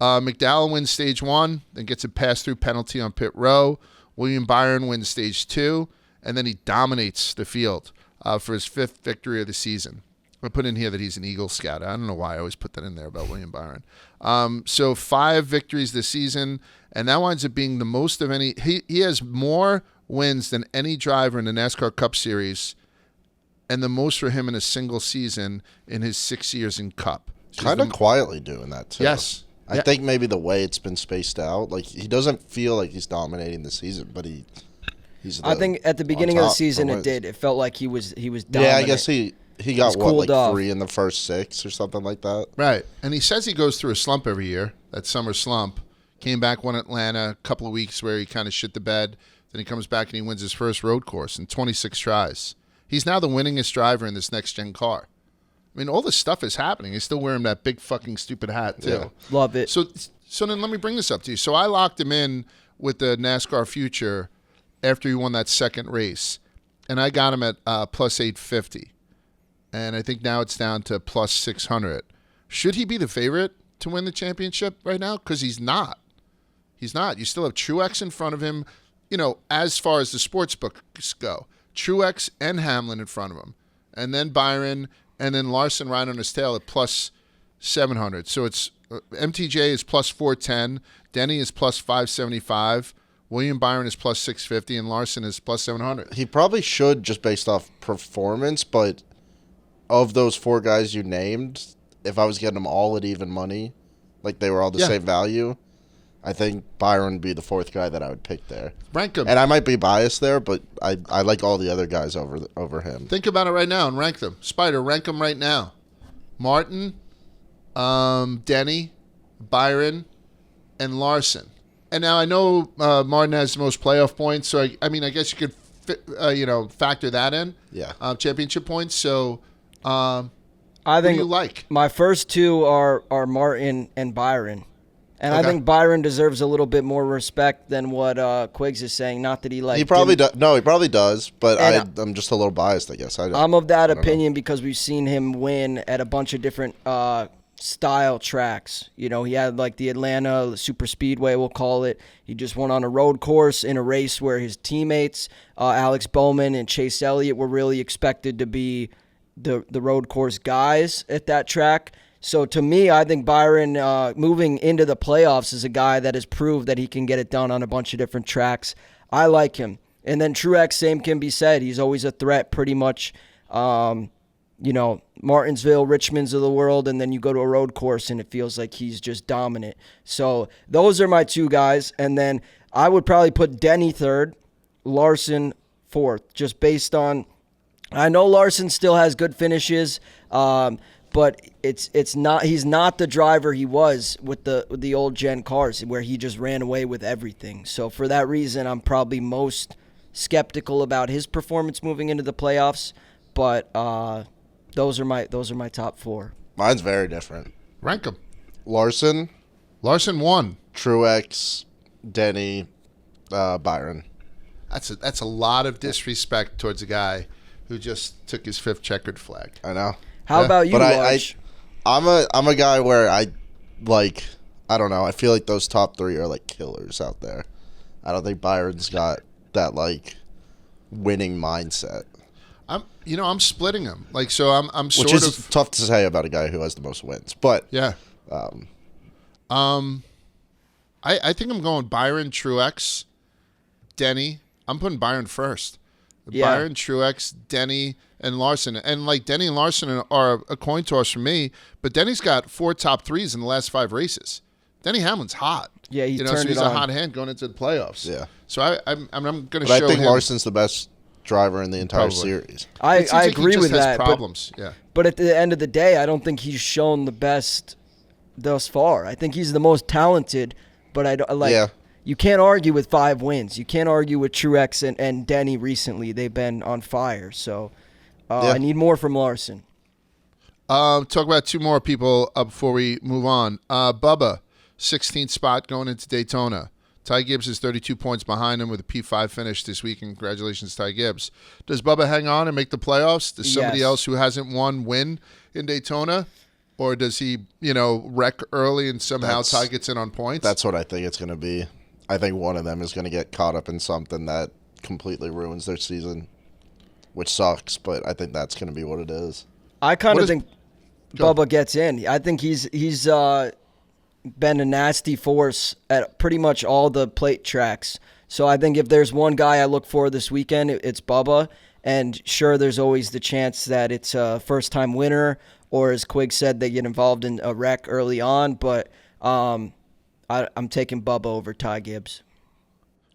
[SPEAKER 2] McDowell wins stage 1, then gets a pass-through penalty on pit row. William Byron wins stage 2, and then he dominates the field for his 5th victory of the season. I put in here that he's an Eagle Scout. I don't know why I always put that in there about William Byron. So 5 victories this season, and that winds up being the most of any. He has more wins than any driver in the NASCAR Cup Series, and the most for him in a single season in his 6 years in Cup. So
[SPEAKER 3] kind of quietly doing that, too.
[SPEAKER 2] Yes.
[SPEAKER 3] I think maybe the way it's been spaced out, like he doesn't feel like he's dominating the season, but he's.
[SPEAKER 1] I think at the beginning of the season it did. It felt like he was dominant.
[SPEAKER 3] Yeah, I guess he got
[SPEAKER 1] off.
[SPEAKER 3] 3 in the first 6 or something like that.
[SPEAKER 2] Right, and he says he goes through a slump every year. That summer slump. Came back, won Atlanta, a couple of weeks where he kind of shit the bed. Then he comes back and he wins his first road course in 26 tries. He's now the winningest driver in this next-gen car. I mean, all this stuff is happening. He's still wearing that big fucking stupid hat, too.
[SPEAKER 3] Yeah.
[SPEAKER 1] Love it.
[SPEAKER 2] So then let me bring this up to you. So I locked him in with the NASCAR Future after he won that second race, and I got him at plus 850. And I think now it's down to plus 600. Should he be the favorite to win the championship right now? Because he's not. He's not. You still have Truex in front of him, as far as the sports books go. Truex and Hamlin in front of him. And then Byron, and then Larson right on his tail at plus 700. So it's MTJ is plus 410. Denny is plus 575. William Byron is plus 650. And Larson is plus 700.
[SPEAKER 3] He probably should just based off performance, but of those 4 guys you named, if I was getting them all at even money, like they were all the same value, I think Byron would be the 4th guy that I would pick there.
[SPEAKER 2] Rank him.
[SPEAKER 3] And I might be biased there, but I like all the other guys over him.
[SPEAKER 2] Think about it right now and rank them. Spider, rank them right now. Martin, Denny, Byron, and Larson. And now I know Martin has the most playoff points, so I guess you could factor that in.
[SPEAKER 3] Yeah.
[SPEAKER 2] Championship points. So
[SPEAKER 1] I
[SPEAKER 2] what
[SPEAKER 1] think
[SPEAKER 2] do you like?
[SPEAKER 1] My first 2 are Martin and Byron. And I think Byron deserves a little bit more respect than what Quiggs is saying. Not that he
[SPEAKER 3] probably does. No, he probably does. But I'm just a little biased, I guess.
[SPEAKER 1] I'm of that opinion because we've seen him win at a bunch of different style tracks. You know, he had like the Atlanta Super Speedway, we'll call it. He just went on a road course in a race where his teammates, Alex Bowman and Chase Elliott, were really expected to be the road course guys at that track. So to me, I think Byron moving into the playoffs is a guy that has proved that he can get it done on a bunch of different tracks. I like him. And then Truex, same can be said. He's always a threat pretty much. You know, Martinsville, Richmond's of the world, and then you go to a road course and it feels like he's just dominant. So those are my two guys. And then I would probably put Denny third, Larson fourth, just based on, I know Larson still has good finishes, but it's not, he's not the driver he was with the old gen cars where he just ran away with everything. So for that reason, I'm probably most skeptical about his performance moving into the playoffs. But those are my top four.
[SPEAKER 3] Mine's very different.
[SPEAKER 2] Rank them.
[SPEAKER 3] Larson,
[SPEAKER 2] 1.
[SPEAKER 3] Truex, Denny, Byron.
[SPEAKER 2] That's a lot of disrespect towards a guy who just took his 5th checkered flag.
[SPEAKER 3] I know.
[SPEAKER 1] How about you,
[SPEAKER 3] But
[SPEAKER 1] Large?
[SPEAKER 3] I'm a guy where I don't know. I feel like those top 3 are like killers out there. I don't think Byron's got that like winning mindset.
[SPEAKER 2] I'm splitting them. Like, so I'm
[SPEAKER 3] Which
[SPEAKER 2] sort
[SPEAKER 3] is
[SPEAKER 2] of
[SPEAKER 3] tough to say about a guy who has the most wins. But
[SPEAKER 2] yeah. I think I'm going Byron, Truex, Denny. I'm putting Byron first.
[SPEAKER 1] Yeah.
[SPEAKER 2] Byron, Truex, Denny, and Larson. And like Denny and Larson are a coin toss for me, but Denny's got 4 top 3s in the last 5 races. Denny Hamlin's hot.
[SPEAKER 1] Yeah, he
[SPEAKER 2] so
[SPEAKER 1] turned
[SPEAKER 2] he's
[SPEAKER 1] it
[SPEAKER 2] a
[SPEAKER 1] on.
[SPEAKER 2] hot hand going into the playoffs.
[SPEAKER 3] Yeah.
[SPEAKER 2] So I'm going to
[SPEAKER 3] But
[SPEAKER 2] show
[SPEAKER 3] I think
[SPEAKER 2] him.
[SPEAKER 3] Larson's the best driver in the entire
[SPEAKER 2] Probably.
[SPEAKER 3] series.
[SPEAKER 1] I
[SPEAKER 2] It seems like he
[SPEAKER 1] agree
[SPEAKER 2] just
[SPEAKER 1] with
[SPEAKER 2] has
[SPEAKER 1] that.
[SPEAKER 2] Problems. Yeah.
[SPEAKER 1] But at the end of the day, I don't think he's shown the best thus far. I think he's the most talented, but I don't like.
[SPEAKER 3] Yeah.
[SPEAKER 1] You can't argue with 5 wins. You can't argue with Truex and Denny recently. They've been on fire. So I need more from Larson.
[SPEAKER 2] Talk about 2 more people before we move on. Bubba, 16th spot going into Daytona. Ty Gibbs is 32 points behind him with a P5 finish this week. Congratulations, Ty Gibbs. Does Bubba hang on and make the playoffs? Does somebody
[SPEAKER 1] Yes.
[SPEAKER 2] else who hasn't won win in Daytona? Or does he, wreck early and somehow Ty gets in on points?
[SPEAKER 3] That's what I think it's going to be. I think one of them is going to get caught up in something that completely ruins their season, which sucks, but I think that's going to be what it is.
[SPEAKER 1] I kind
[SPEAKER 2] What
[SPEAKER 1] of
[SPEAKER 2] is-
[SPEAKER 1] think
[SPEAKER 2] Go.
[SPEAKER 1] Bubba gets in. I think he's been a nasty force at pretty much all the plate tracks. So I think if there's one guy I look for this weekend, it's Bubba. And sure, there's always the chance that it's a first-time winner, or as Quigg said, they get involved in a wreck early on. But I'm taking Bubba over Ty Gibbs.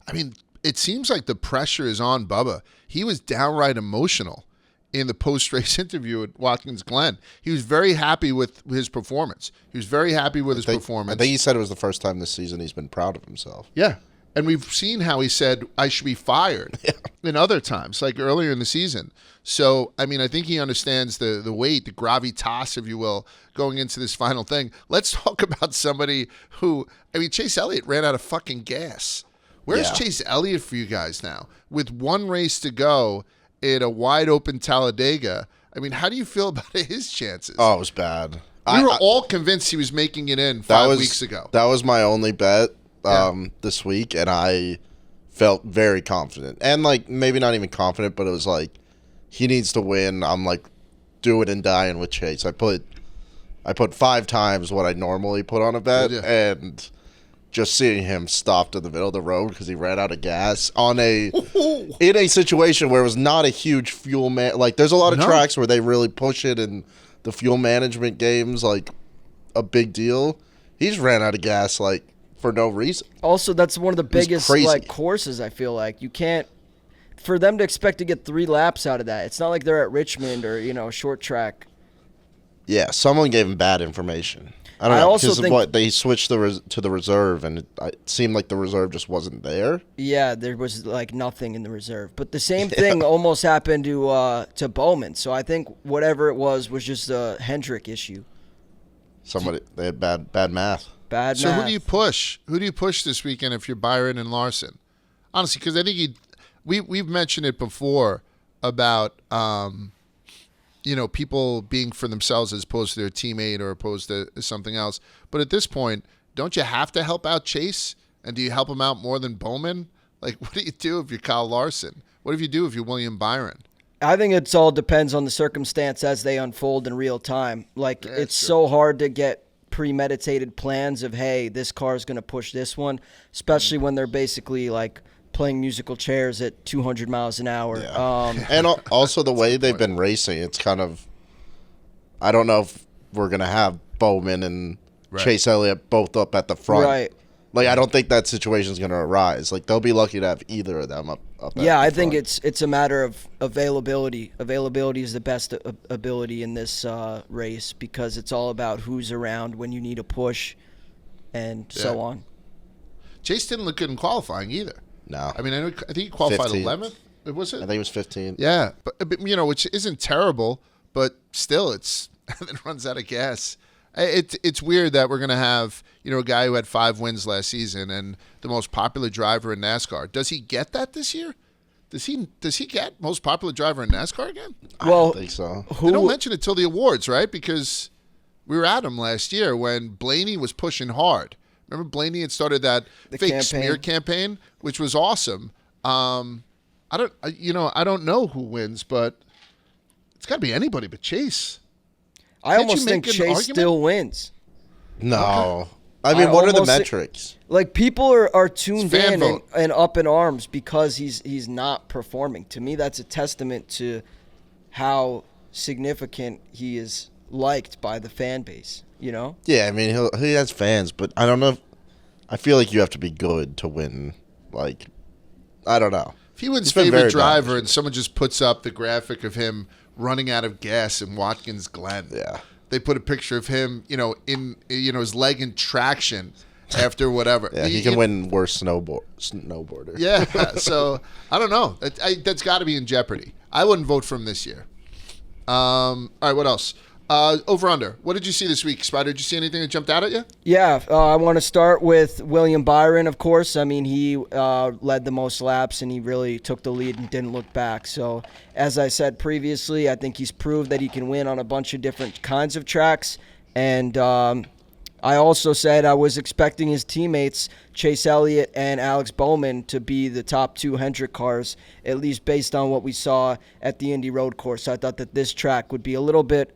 [SPEAKER 2] I mean, it seems like the pressure is on Bubba. He was downright emotional in the post-race interview at Watkins Glen. He was very happy with his performance. He was very happy with his performance.
[SPEAKER 3] I think he said it was the first time this season he's been proud of himself.
[SPEAKER 2] Yeah. And we've seen how he said, I should be fired in other times, like earlier in the season. So, I mean, I think he understands the weight, the gravitas, if you will, going into this final thing. Let's talk about somebody who, Chase Elliott ran out of fucking gas. Where's
[SPEAKER 3] Yeah.
[SPEAKER 2] Chase Elliott for you guys now? With one race to go in a wide open Talladega, how do you feel about his chances?
[SPEAKER 3] Oh, it was bad.
[SPEAKER 2] We were all convinced he was making it in 5 weeks ago.
[SPEAKER 3] That was my only bet this week, and I felt very confident. And, maybe not even confident, but it was like, he needs to win. I'm, do it and dying with Chase. I put 5 times what I normally put on a bet, and just seeing him stopped in the middle of the road because he ran out of gas in a situation where it was not a huge fuel there's a lot of tracks where they really push it, and the fuel management game's a big deal. He just ran out of gas for no reason.
[SPEAKER 1] Also, that's one of the biggest
[SPEAKER 3] crazy.
[SPEAKER 1] courses. I feel like you can't, for them to expect to get 3 laps out of that. It's not like they're at Richmond or a short track.
[SPEAKER 3] Yeah, someone gave him bad information. I don't
[SPEAKER 1] I
[SPEAKER 3] know,
[SPEAKER 1] also
[SPEAKER 3] because
[SPEAKER 1] think-
[SPEAKER 3] they switched to the reserve, and it seemed like the reserve just wasn't there.
[SPEAKER 1] Yeah, there was nothing in the reserve. But the same thing almost happened to Bowman. So I think whatever it was just a Hendrick issue.
[SPEAKER 3] They had bad math.
[SPEAKER 1] Bad
[SPEAKER 2] So
[SPEAKER 1] math.
[SPEAKER 2] who do you push? Who do you push this weekend if you're Byron and Larson? Honestly, because I think we've mentioned it before about people being for themselves as opposed to their teammate or opposed to something else. But at this point, don't you have to help out Chase? And do you help him out more than Bowman? Like, what do you do if you're Kyle Larson? What do you do if you're William Byron?
[SPEAKER 1] I think it's all depends on the circumstance as they unfold in real time. Like, it's so hard to get premeditated plans of, hey, this car is going to push this one, especially when they're basically like playing musical chairs at 200 miles an hour.
[SPEAKER 3] Yeah. And also the way they've been racing, it's kind of, I don't know if we're going to have Bowman and Chase Elliott both up at the front.
[SPEAKER 1] Right.
[SPEAKER 3] Like, I don't think that situation is going to arise. Like, they'll be lucky to have either of them up
[SPEAKER 1] yeah, I
[SPEAKER 3] the
[SPEAKER 1] think
[SPEAKER 3] front.
[SPEAKER 1] it's a matter of availability. Availability is the best ability in this race because it's all about who's around when you need a push and so on.
[SPEAKER 2] Chase didn't look good in qualifying either.
[SPEAKER 3] No.
[SPEAKER 2] I mean, I think he qualified
[SPEAKER 3] 15th.
[SPEAKER 2] 11th. Was it?
[SPEAKER 3] I think it was 15.
[SPEAKER 2] Yeah, but which isn't terrible, but still, it runs out of gas. It's weird that we're gonna have a guy who had 5 wins last season and the most popular driver in NASCAR. Does he get that this year? Does he get most popular driver in NASCAR again?
[SPEAKER 3] I don't think so.
[SPEAKER 2] They don't mention it till the awards, right? Because we were at him last year when Blaney was pushing hard. Remember Blaney had started that fake smear campaign, which was awesome. I don't know who wins, but it's got to be anybody but Chase.
[SPEAKER 1] I almost think Chase still wins.
[SPEAKER 3] No.
[SPEAKER 2] Okay.
[SPEAKER 3] I mean, what are the metrics?
[SPEAKER 1] Like, people are tuned in and up in arms because he's not performing. To me, that's a testament to how significant he is liked by the fan base,
[SPEAKER 3] Yeah, I mean, he has fans, but I don't know. I feel like you have to be good to win. Like, I don't know.
[SPEAKER 2] If he wins favorite driver and someone just puts up the graphic of him running out of gas in Watkins Glen.
[SPEAKER 3] Yeah.
[SPEAKER 2] They put a picture of him, in his leg in traction after whatever.
[SPEAKER 3] Yeah, he can win worst snowboarder.
[SPEAKER 2] Yeah, so I don't know. That's got to be in jeopardy. I wouldn't vote for him this year. All right, what else? Over under. What did you see this week, Spider? Did you see anything that jumped out at you?
[SPEAKER 1] Yeah, I want to start with William Byron, of course. I mean, he led the most laps, and he really took the lead and didn't look back. So, as I said previously, I think he's proved that he can win on a bunch of different kinds of tracks. And I also said I was expecting his teammates, Chase Elliott and Alex Bowman, to be the top 2 Hendrick cars, at least based on what we saw at the Indy Road Course. I thought that this track would be a little bit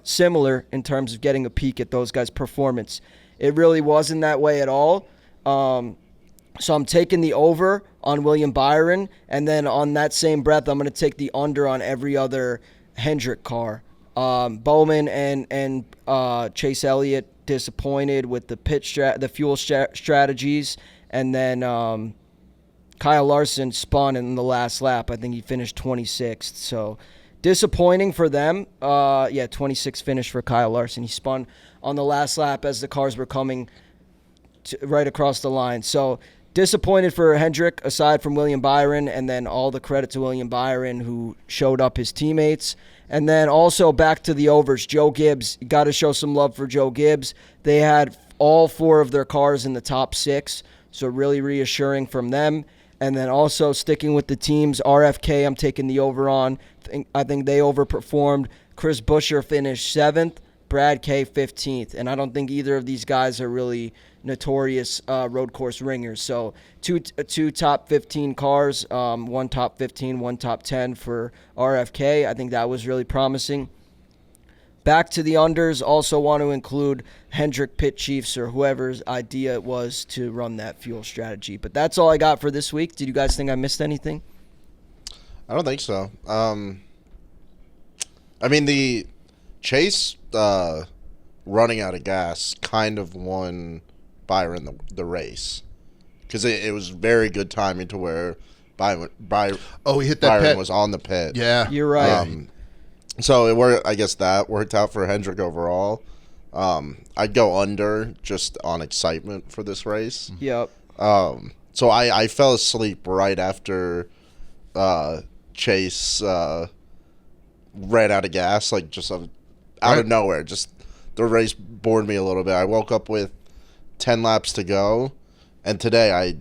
[SPEAKER 1] similar in terms of getting a peek at those guys' performance. It really wasn't that way at all. So I'm taking the over on William Byron, and then on that same breath, I'm going to take the under on every other Hendrick car. Bowman and Chase Elliott disappointed with the fuel strategies, and then Kyle Larson spun in the last lap. I think he finished 26th, so disappointing for them. 26th finish for Kyle Larson. He spun on the last lap as the cars were coming right across the line. So disappointed for Hendrick, aside from William Byron, and then all the credit to William Byron, who showed up his teammates. And then also back to the overs, Joe Gibbs. You got to show some love for Joe Gibbs. They had all 4 of their cars in the top 6, so really reassuring from them. And then also sticking with the teams, RFK, I'm taking the over on. I think they overperformed. Chris Buescher finished 7th, Brad K 15th. And I don't think either of these guys are really notorious road course ringers. So two top 15 cars, one top 15, one top 10 for RFK. I think that was really promising. Back to the unders, also want to include Hendrick Pit Chiefs or whoever's idea it was to run that fuel strategy. But that's all I got for this week. Did you guys think I missed anything?
[SPEAKER 3] I don't think so. I mean, the Chase running out of gas kind of won Byron the race, because it was very good timing to where he hit that Byron
[SPEAKER 2] pit.
[SPEAKER 3] Was on the pit.
[SPEAKER 2] Yeah,
[SPEAKER 1] you're right.
[SPEAKER 3] So it worked. I guess that worked out for Hendrick overall. I'd go under just on excitement for this race.
[SPEAKER 1] Yep.
[SPEAKER 3] So I fell asleep right after Chase ran out of gas, like just out of nowhere. Just the race bored me a little bit. I woke up with 10 laps to go, and today I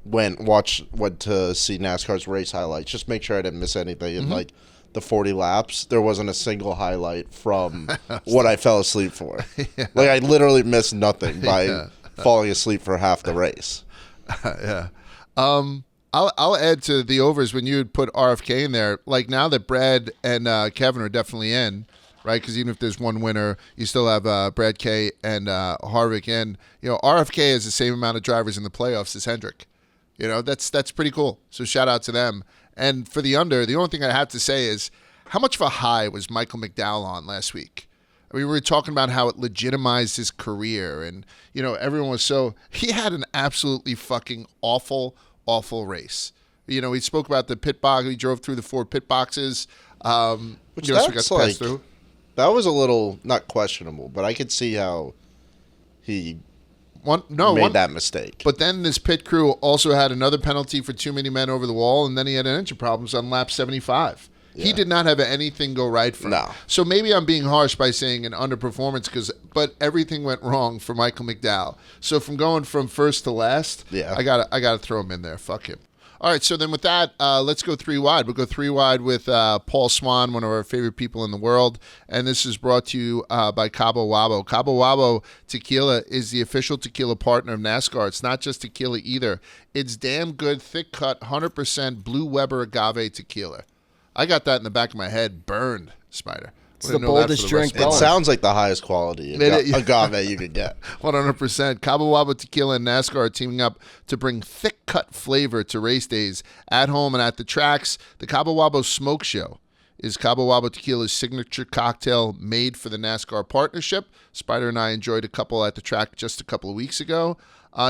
[SPEAKER 3] went to see NASCAR's race highlights, just make sure I didn't miss anything. And like the 40 laps, there wasn't a single highlight from what I fell asleep for.
[SPEAKER 2] Yeah.
[SPEAKER 3] Like, I literally missed nothing by
[SPEAKER 2] Yeah.
[SPEAKER 3] falling asleep for half the race.
[SPEAKER 2] Yeah. I'll add to the overs when you would put RFK in there. Like, now that Brad and Kevin are definitely in, right? Because even if there's one winner, you still have Brad K and Harvick in. You know, RFK has the same amount of drivers in the playoffs as Hendrick. You know, that's pretty cool. So shout out to them. And for the under, the only thing I have to say is, how much of a high was Michael McDowell on last week? I mean, we were talking about how it legitimized his career, and, you know, everyone was so... He had an absolutely fucking awful race. You know, he spoke about the pit box. He drove through the 4 pit boxes.
[SPEAKER 3] Which
[SPEAKER 2] you know, so we got
[SPEAKER 3] that's
[SPEAKER 2] to pass
[SPEAKER 3] like...
[SPEAKER 2] through.
[SPEAKER 3] That was a little, not questionable, but I could see how he made that mistake.
[SPEAKER 2] But then this pit crew also had another penalty for too many men over the wall, and then he had engine problems on lap 75. He did not have anything go right for him.
[SPEAKER 3] No.
[SPEAKER 2] So maybe I'm being harsh by saying an underperformance, but everything went wrong for Michael McDowell. So from going from first to last, I gotta throw him in there. Fuck him. All right, so then with that, let's go 3 wide. We'll go 3 wide with Paul Swan, one of our favorite people in the world. And this is brought to you by Cabo Wabo. Cabo Wabo Tequila is the official tequila partner of NASCAR. It's not just tequila either. It's damn good, thick-cut, 100% Blue Weber agave tequila. I got that in the back of my head, burned, Spider.
[SPEAKER 1] It's the boldest drink
[SPEAKER 3] It
[SPEAKER 1] going.
[SPEAKER 3] sounds like the highest quality agave you could get.
[SPEAKER 2] 100%. Cabo Wabo Tequila and NASCAR are teaming up to bring thick-cut flavor to race days at home and at the tracks. The Cabo Wabo Smoke Show is Cabo Wabo Tequila's signature cocktail made for the NASCAR partnership. Spider and I enjoyed a couple at the track just a couple of weeks ago.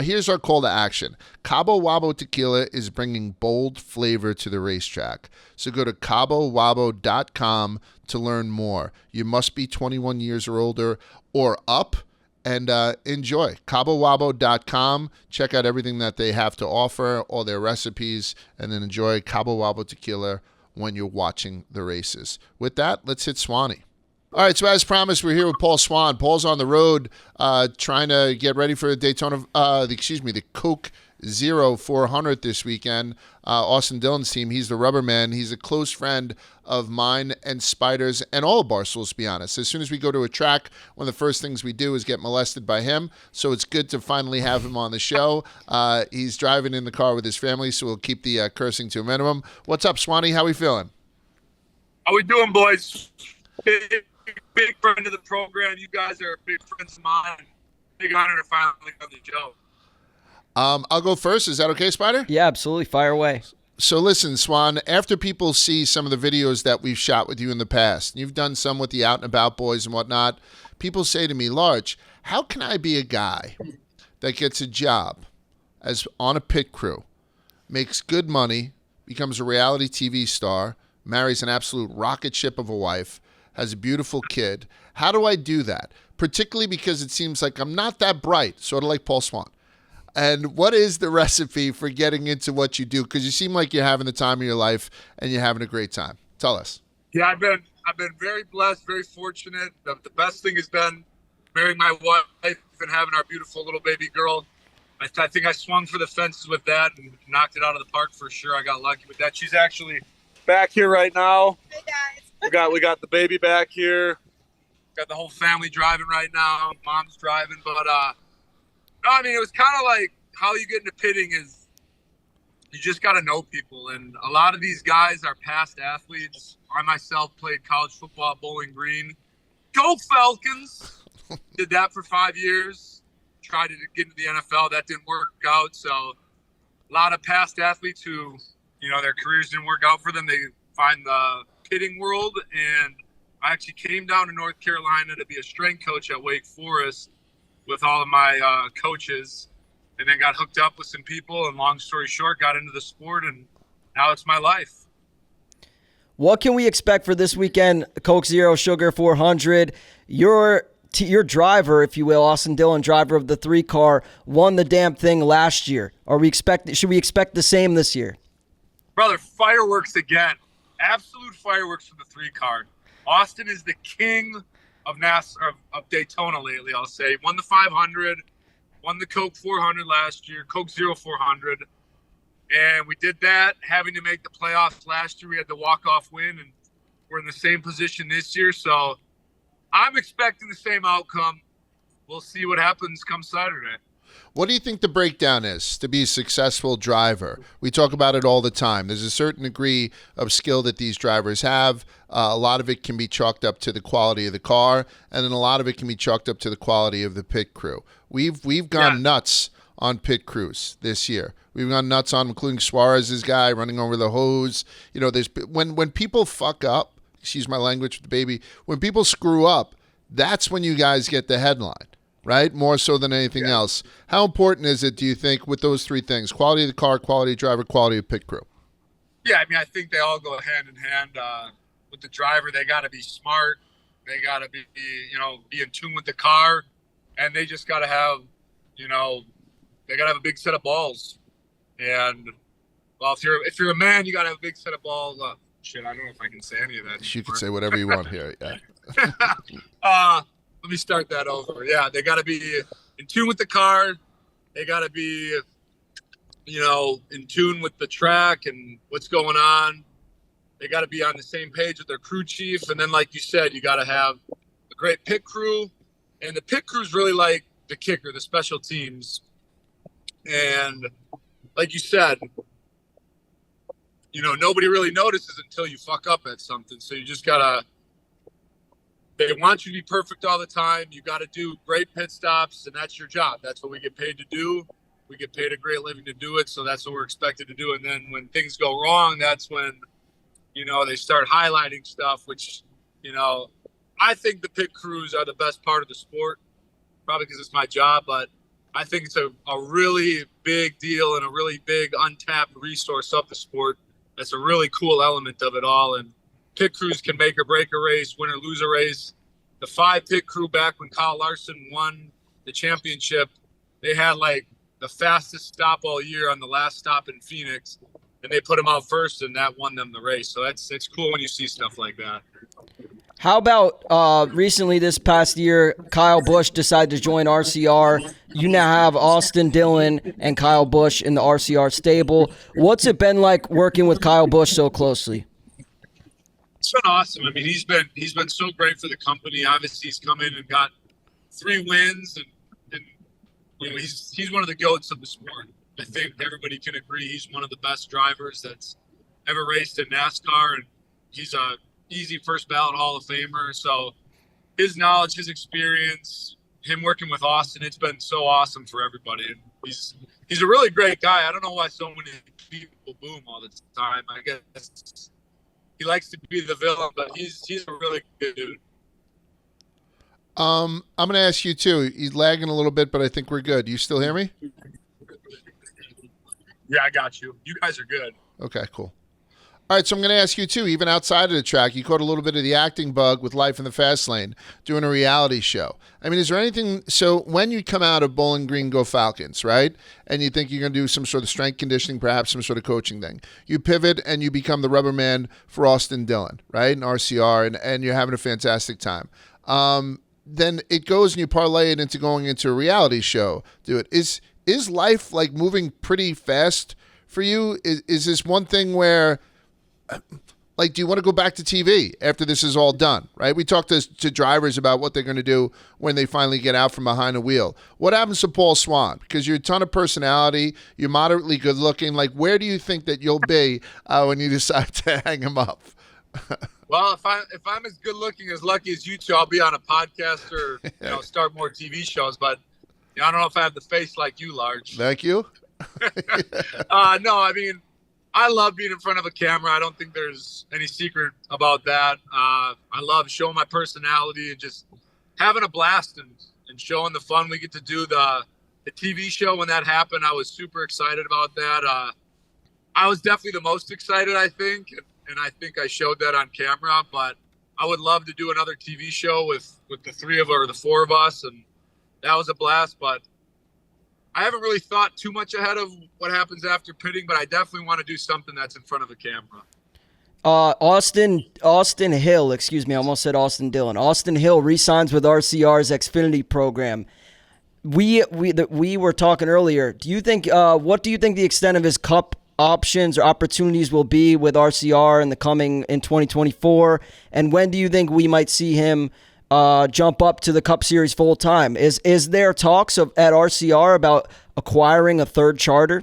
[SPEAKER 2] Here's our call to action. Cabo Wabo Tequila is bringing bold flavor to the racetrack. So go to CaboWabo.com to learn more. You must be 21 years or older or up, and enjoy. CaboWabo.com. Check out everything that they have to offer, all their recipes, and then enjoy Cabo Wabo Tequila when you're watching the races. With that, let's hit Swanee. All right, so as promised, we're here with Paul Swan. Paul's on the road trying to get ready for Daytona, the Coke Zero 400 this weekend. Austin Dillon's team, he's the rubber man. He's a close friend of mine and Spider's and all of Barstool's, to be honest. As soon as we go to a track, one of the first things we do is get molested by him. So it's good to finally have him on the show. He's driving in the car with his family, so we'll keep the cursing to a minimum. What's up, Swanee? How we feeling?
[SPEAKER 5] How we doing, boys? Big friend of the program. You guys are big friends of mine. Big honor to finally come to the show.
[SPEAKER 2] I'll go first. Is that okay, Spider?
[SPEAKER 1] Yeah, absolutely. Fire away.
[SPEAKER 2] So listen, Swan, after people see some of the videos that we've shot with you in the past, you've done some with the Out and About boys and whatnot, people say to me, Large, how can I be a guy that gets a job as on a pit crew, makes good money, becomes a reality TV star, marries an absolute rocket ship of a wife, has a beautiful kid? How do I do that? Particularly because it seems like I'm not that bright, sort of like Paul Swan. And what is the recipe for getting into what you do? Because you seem like you're having the time of your life and you're having a great time. Tell us.
[SPEAKER 5] Yeah, I've been very blessed, very fortunate. The best thing has been marrying my wife and having our beautiful little baby girl. I think I swung for the fences with that and knocked it out of the park for sure. I got lucky with that. She's actually back here right now.
[SPEAKER 6] Hey guys.
[SPEAKER 5] We got the baby back here. Got the whole family driving right now. Mom's driving, but no, I mean, it was kind of like how you get into pitting is you just got to know people, and a lot of these guys are past athletes. I myself played college football at Bowling Green. Go Falcons! Did that for 5 years. Tried to get into the NFL. That didn't work out. So a lot of past athletes who, you know, their careers didn't work out for them. They find the pitting world, and I actually came down to North Carolina to be a strength coach at Wake Forest with all of my coaches, and then got hooked up with some people, and long story short, got into the sport, and now it's my life.
[SPEAKER 1] What can we expect for this weekend, Coke Zero Sugar 400? Your driver, if you will, Austin Dillon, driver of the 3-car, won the damn thing last year. Should we expect the same this year?
[SPEAKER 5] Brother, fireworks again. Absolute fireworks for the 3-car. Austin is the king of NASCAR, of Daytona lately, I'll say. Won the 500, won the Coke 400 last year, Coke Zero 400. And we did that, having to make the playoffs last year. We had the walk-off win, and we're in the same position this year. So I'm expecting the same outcome. We'll see what happens come Saturday.
[SPEAKER 2] What do you think the breakdown is to be a successful driver? We talk about it all the time. There's a certain degree of skill that these drivers have. A lot of it can be chalked up to the quality of the car, and then a lot of it can be chalked up to the quality of the pit crew. We've gone nuts on pit crews this year. We've gone nuts on, including Suarez's guy running over the hose. You know, there's when people fuck up, excuse my language with the baby, when people screw up, that's when you guys get the headline. Right? More so than anything else. How important is it, do you think, with those three things? Quality of the car, quality of driver, quality of pit crew.
[SPEAKER 5] Yeah, I mean, I think they all go hand in hand. With the driver, they got to be smart. They got to be in tune with the car. And they just got to have, they got to have a big set of balls. And, well, if you're a man, you got to have a big set of balls. Shit, I don't know if I can say any of that.
[SPEAKER 2] You can say whatever you want here, yeah.
[SPEAKER 5] Let me start that over. Yeah, they got to be in tune with the car. They got to be, in tune with the track and what's going on. They got to be on the same page with their crew chief. And then, like you said, you got to have a great pit crew. And the pit crew's really like the kicker, the special teams. And like you said, nobody really notices until you fuck up at something. So you just got to, they want you to be perfect all the time. You got to do great pit stops, and that's your job. That's what we get paid to do. We get paid a great living to do it, so that's what we're expected to do. And then when things go wrong, that's when, they start highlighting stuff, which, I think the pit crews are the best part of the sport, probably because it's my job, but I think it's a really big deal and a really big untapped resource of the sport. That's a really cool element of it all, and pit crews can make or break a race, win or lose a race. The 5 pit crew back when Kyle Larson won the championship, they had like the fastest stop all year on the last stop in Phoenix, and they put him out first, and that won them the race. So it's cool when you see stuff like that.
[SPEAKER 1] How about recently this past year, Kyle Busch decided to join RCR. You now have Austin Dillon and Kyle Busch in the RCR stable. What's it been like working with Kyle Busch so closely?
[SPEAKER 5] It's been awesome. I mean, he's been so great for the company. Obviously, he's come in and got 3 wins, and he's one of the goats of the sport. I think everybody can agree he's one of the best drivers that's ever raced in NASCAR, and he's a easy first ballot Hall of Famer. So his knowledge, his experience, him working with Austin, it's been so awesome for everybody. And he's a really great guy. I don't know why so many people boo him all the time. I guess he likes to be the villain, but he's a really good dude.
[SPEAKER 2] I'm going to ask you too. He's lagging a little bit, but I think we're good. You still hear me?
[SPEAKER 5] Yeah, I got you. You guys are good.
[SPEAKER 2] Okay, cool. All right, so I'm going to ask you too, even outside of the track, you caught a little bit of the acting bug with Life in the Fast Lane, doing a reality show. I mean, is there anything, so when you come out of Bowling Green Go Falcons, right, and you think you're going to do some sort of strength conditioning, perhaps some sort of coaching thing, you pivot and you become the rubber man for Austin Dillon, right, in RCR, and you're having a fantastic time. Then it goes and you parlay it into going into a reality show. Do it. Is life like moving pretty fast for you? Is this one thing where, like, do you want to go back to TV after this is all done, right? We talked to drivers about what they're going to do when they finally get out from behind the wheel. What happens to Paul Swan? Because you're a ton of personality, you're moderately good looking. Like, where do you think that you'll be when you decide to hang him up?
[SPEAKER 5] Well, if I'm as good looking as lucky as you two, I'll be on a podcast or start more TV shows. But I don't know if I have the face like you, Large.
[SPEAKER 2] Thank you.
[SPEAKER 5] No, I mean, I love being in front of a camera. I don't think there's any secret about that. I love showing my personality and just having a blast and showing the fun we get to do. The TV show, when that happened, I was super excited about that. I was definitely the most excited, I think, and I think I showed that on camera. But I would love to do another TV show with the 3 of or the 4 of us, and that was a blast. But I haven't really thought too much ahead of what happens after pitting, but I definitely want to do something that's in front of a camera.
[SPEAKER 1] Austin Hill, excuse me, I almost said Austin Dillon. Austin Hill re-signs with RCR's Xfinity program. We were talking earlier. Do you think what do you think the extent of his Cup options or opportunities will be with RCR in 2024? And when do you think we might see him jump up to the Cup Series full time? Is there talks at RCR about acquiring a third charter?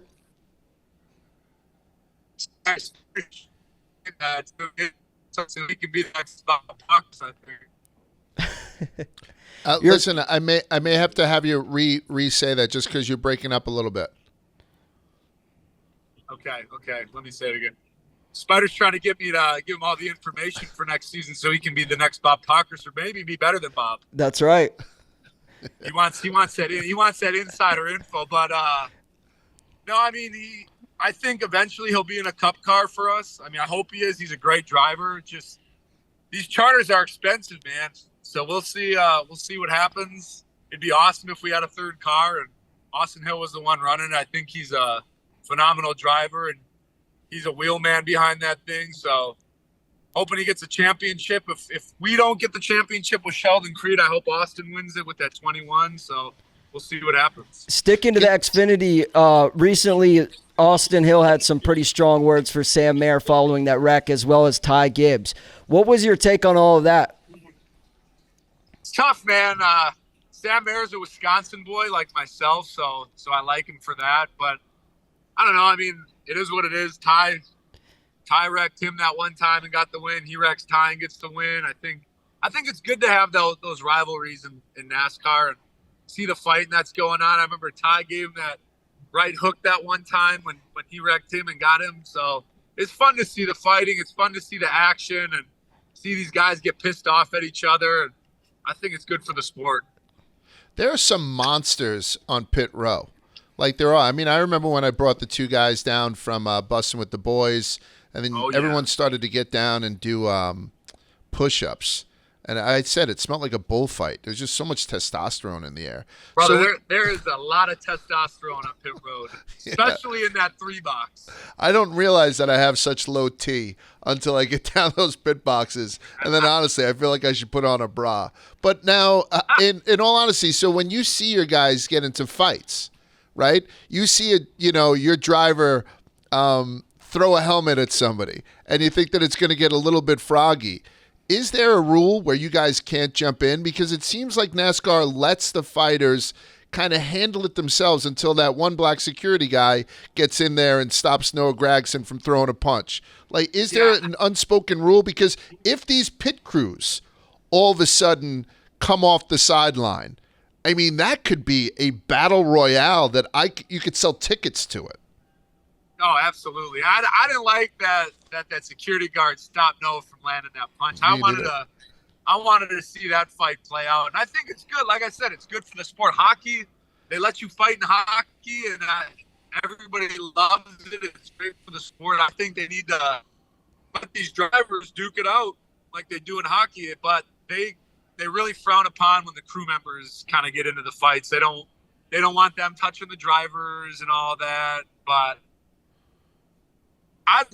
[SPEAKER 5] So he can be the next box, I think.
[SPEAKER 2] Listen, I may have to have you re-say that just because you're breaking up a little bit.
[SPEAKER 5] Okay. Let me say it again. Spider's trying to get me to give him all the information for next season so he can be the next Bob Cockers, or maybe be better than Bob.
[SPEAKER 1] That's right.
[SPEAKER 5] He wants that insider info, but no, I mean I think eventually he'll be in a Cup car for us. I mean, I hope he is. He's a great driver. Just these charters are expensive, man. So we'll see. We'll see what happens. It'd be awesome if we had a third car and Austin Hill was the one running. I think he's a phenomenal driver and he's a wheelman behind that thing. So hoping he gets a championship. If we don't get the championship with Sheldon Creed, I hope Austin wins it with that 21. So we'll see what happens.
[SPEAKER 1] Sticking to the Xfinity, recently Austin Hill had some pretty strong words for Sam Mayer following that wreck, as well as Ty Gibbs. What was your take on all of that?
[SPEAKER 5] It's tough, man. Sam Mayer's a Wisconsin boy like myself, so I like him for that. But I don't know. I mean, it is what it is. Ty wrecked him that one time and got the win. He wrecks Ty and gets the win. I think it's good to have those rivalries in NASCAR and see the fighting that's going on. I remember Ty gave him that right hook that one time when he wrecked him and got him. So it's fun to see the fighting. It's fun to see the action and see these guys get pissed off at each other. And I think it's good for the sport.
[SPEAKER 2] There are some monsters on pit row. Like there are. I mean, I remember when I brought the two guys down from Bussin' with the Boys, and then everyone started to get down and do push-ups. And I said it smelled like a bullfight. There's just so much testosterone in the air.
[SPEAKER 5] Brother,
[SPEAKER 2] So
[SPEAKER 5] there is a lot of testosterone on pit road, especially in that 3 box.
[SPEAKER 2] I don't realize that I have such low T until I get down those pit boxes. And then honestly, I feel like I should put on a bra. But now, in all honesty, so when you see your guys get into fights, right? You see your driver throw a helmet at somebody, and you think that it's going to get a little bit froggy. Is there a rule where you guys can't jump in? Because it seems like NASCAR lets the fighters kind of handle it themselves until that one black security guy gets in there and stops Noah Gragson from throwing a punch. Like, is there an unspoken rule? Because if these pit crews all of a sudden come off the sideline, I mean, that could be a battle royale that you could sell tickets to it.
[SPEAKER 5] Oh, absolutely. I didn't like that security guard stopped Noah from landing that punch. I wanted to see that fight play out, and I think it's good. Like I said, it's good for the sport. Hockey, they let you fight in hockey, and everybody loves it. It's great for the sport. I think they need to let these drivers duke it out like they do in hockey, but they really frown upon when the crew members kind of get into the fights. They don't want them touching the drivers and all that, but I'd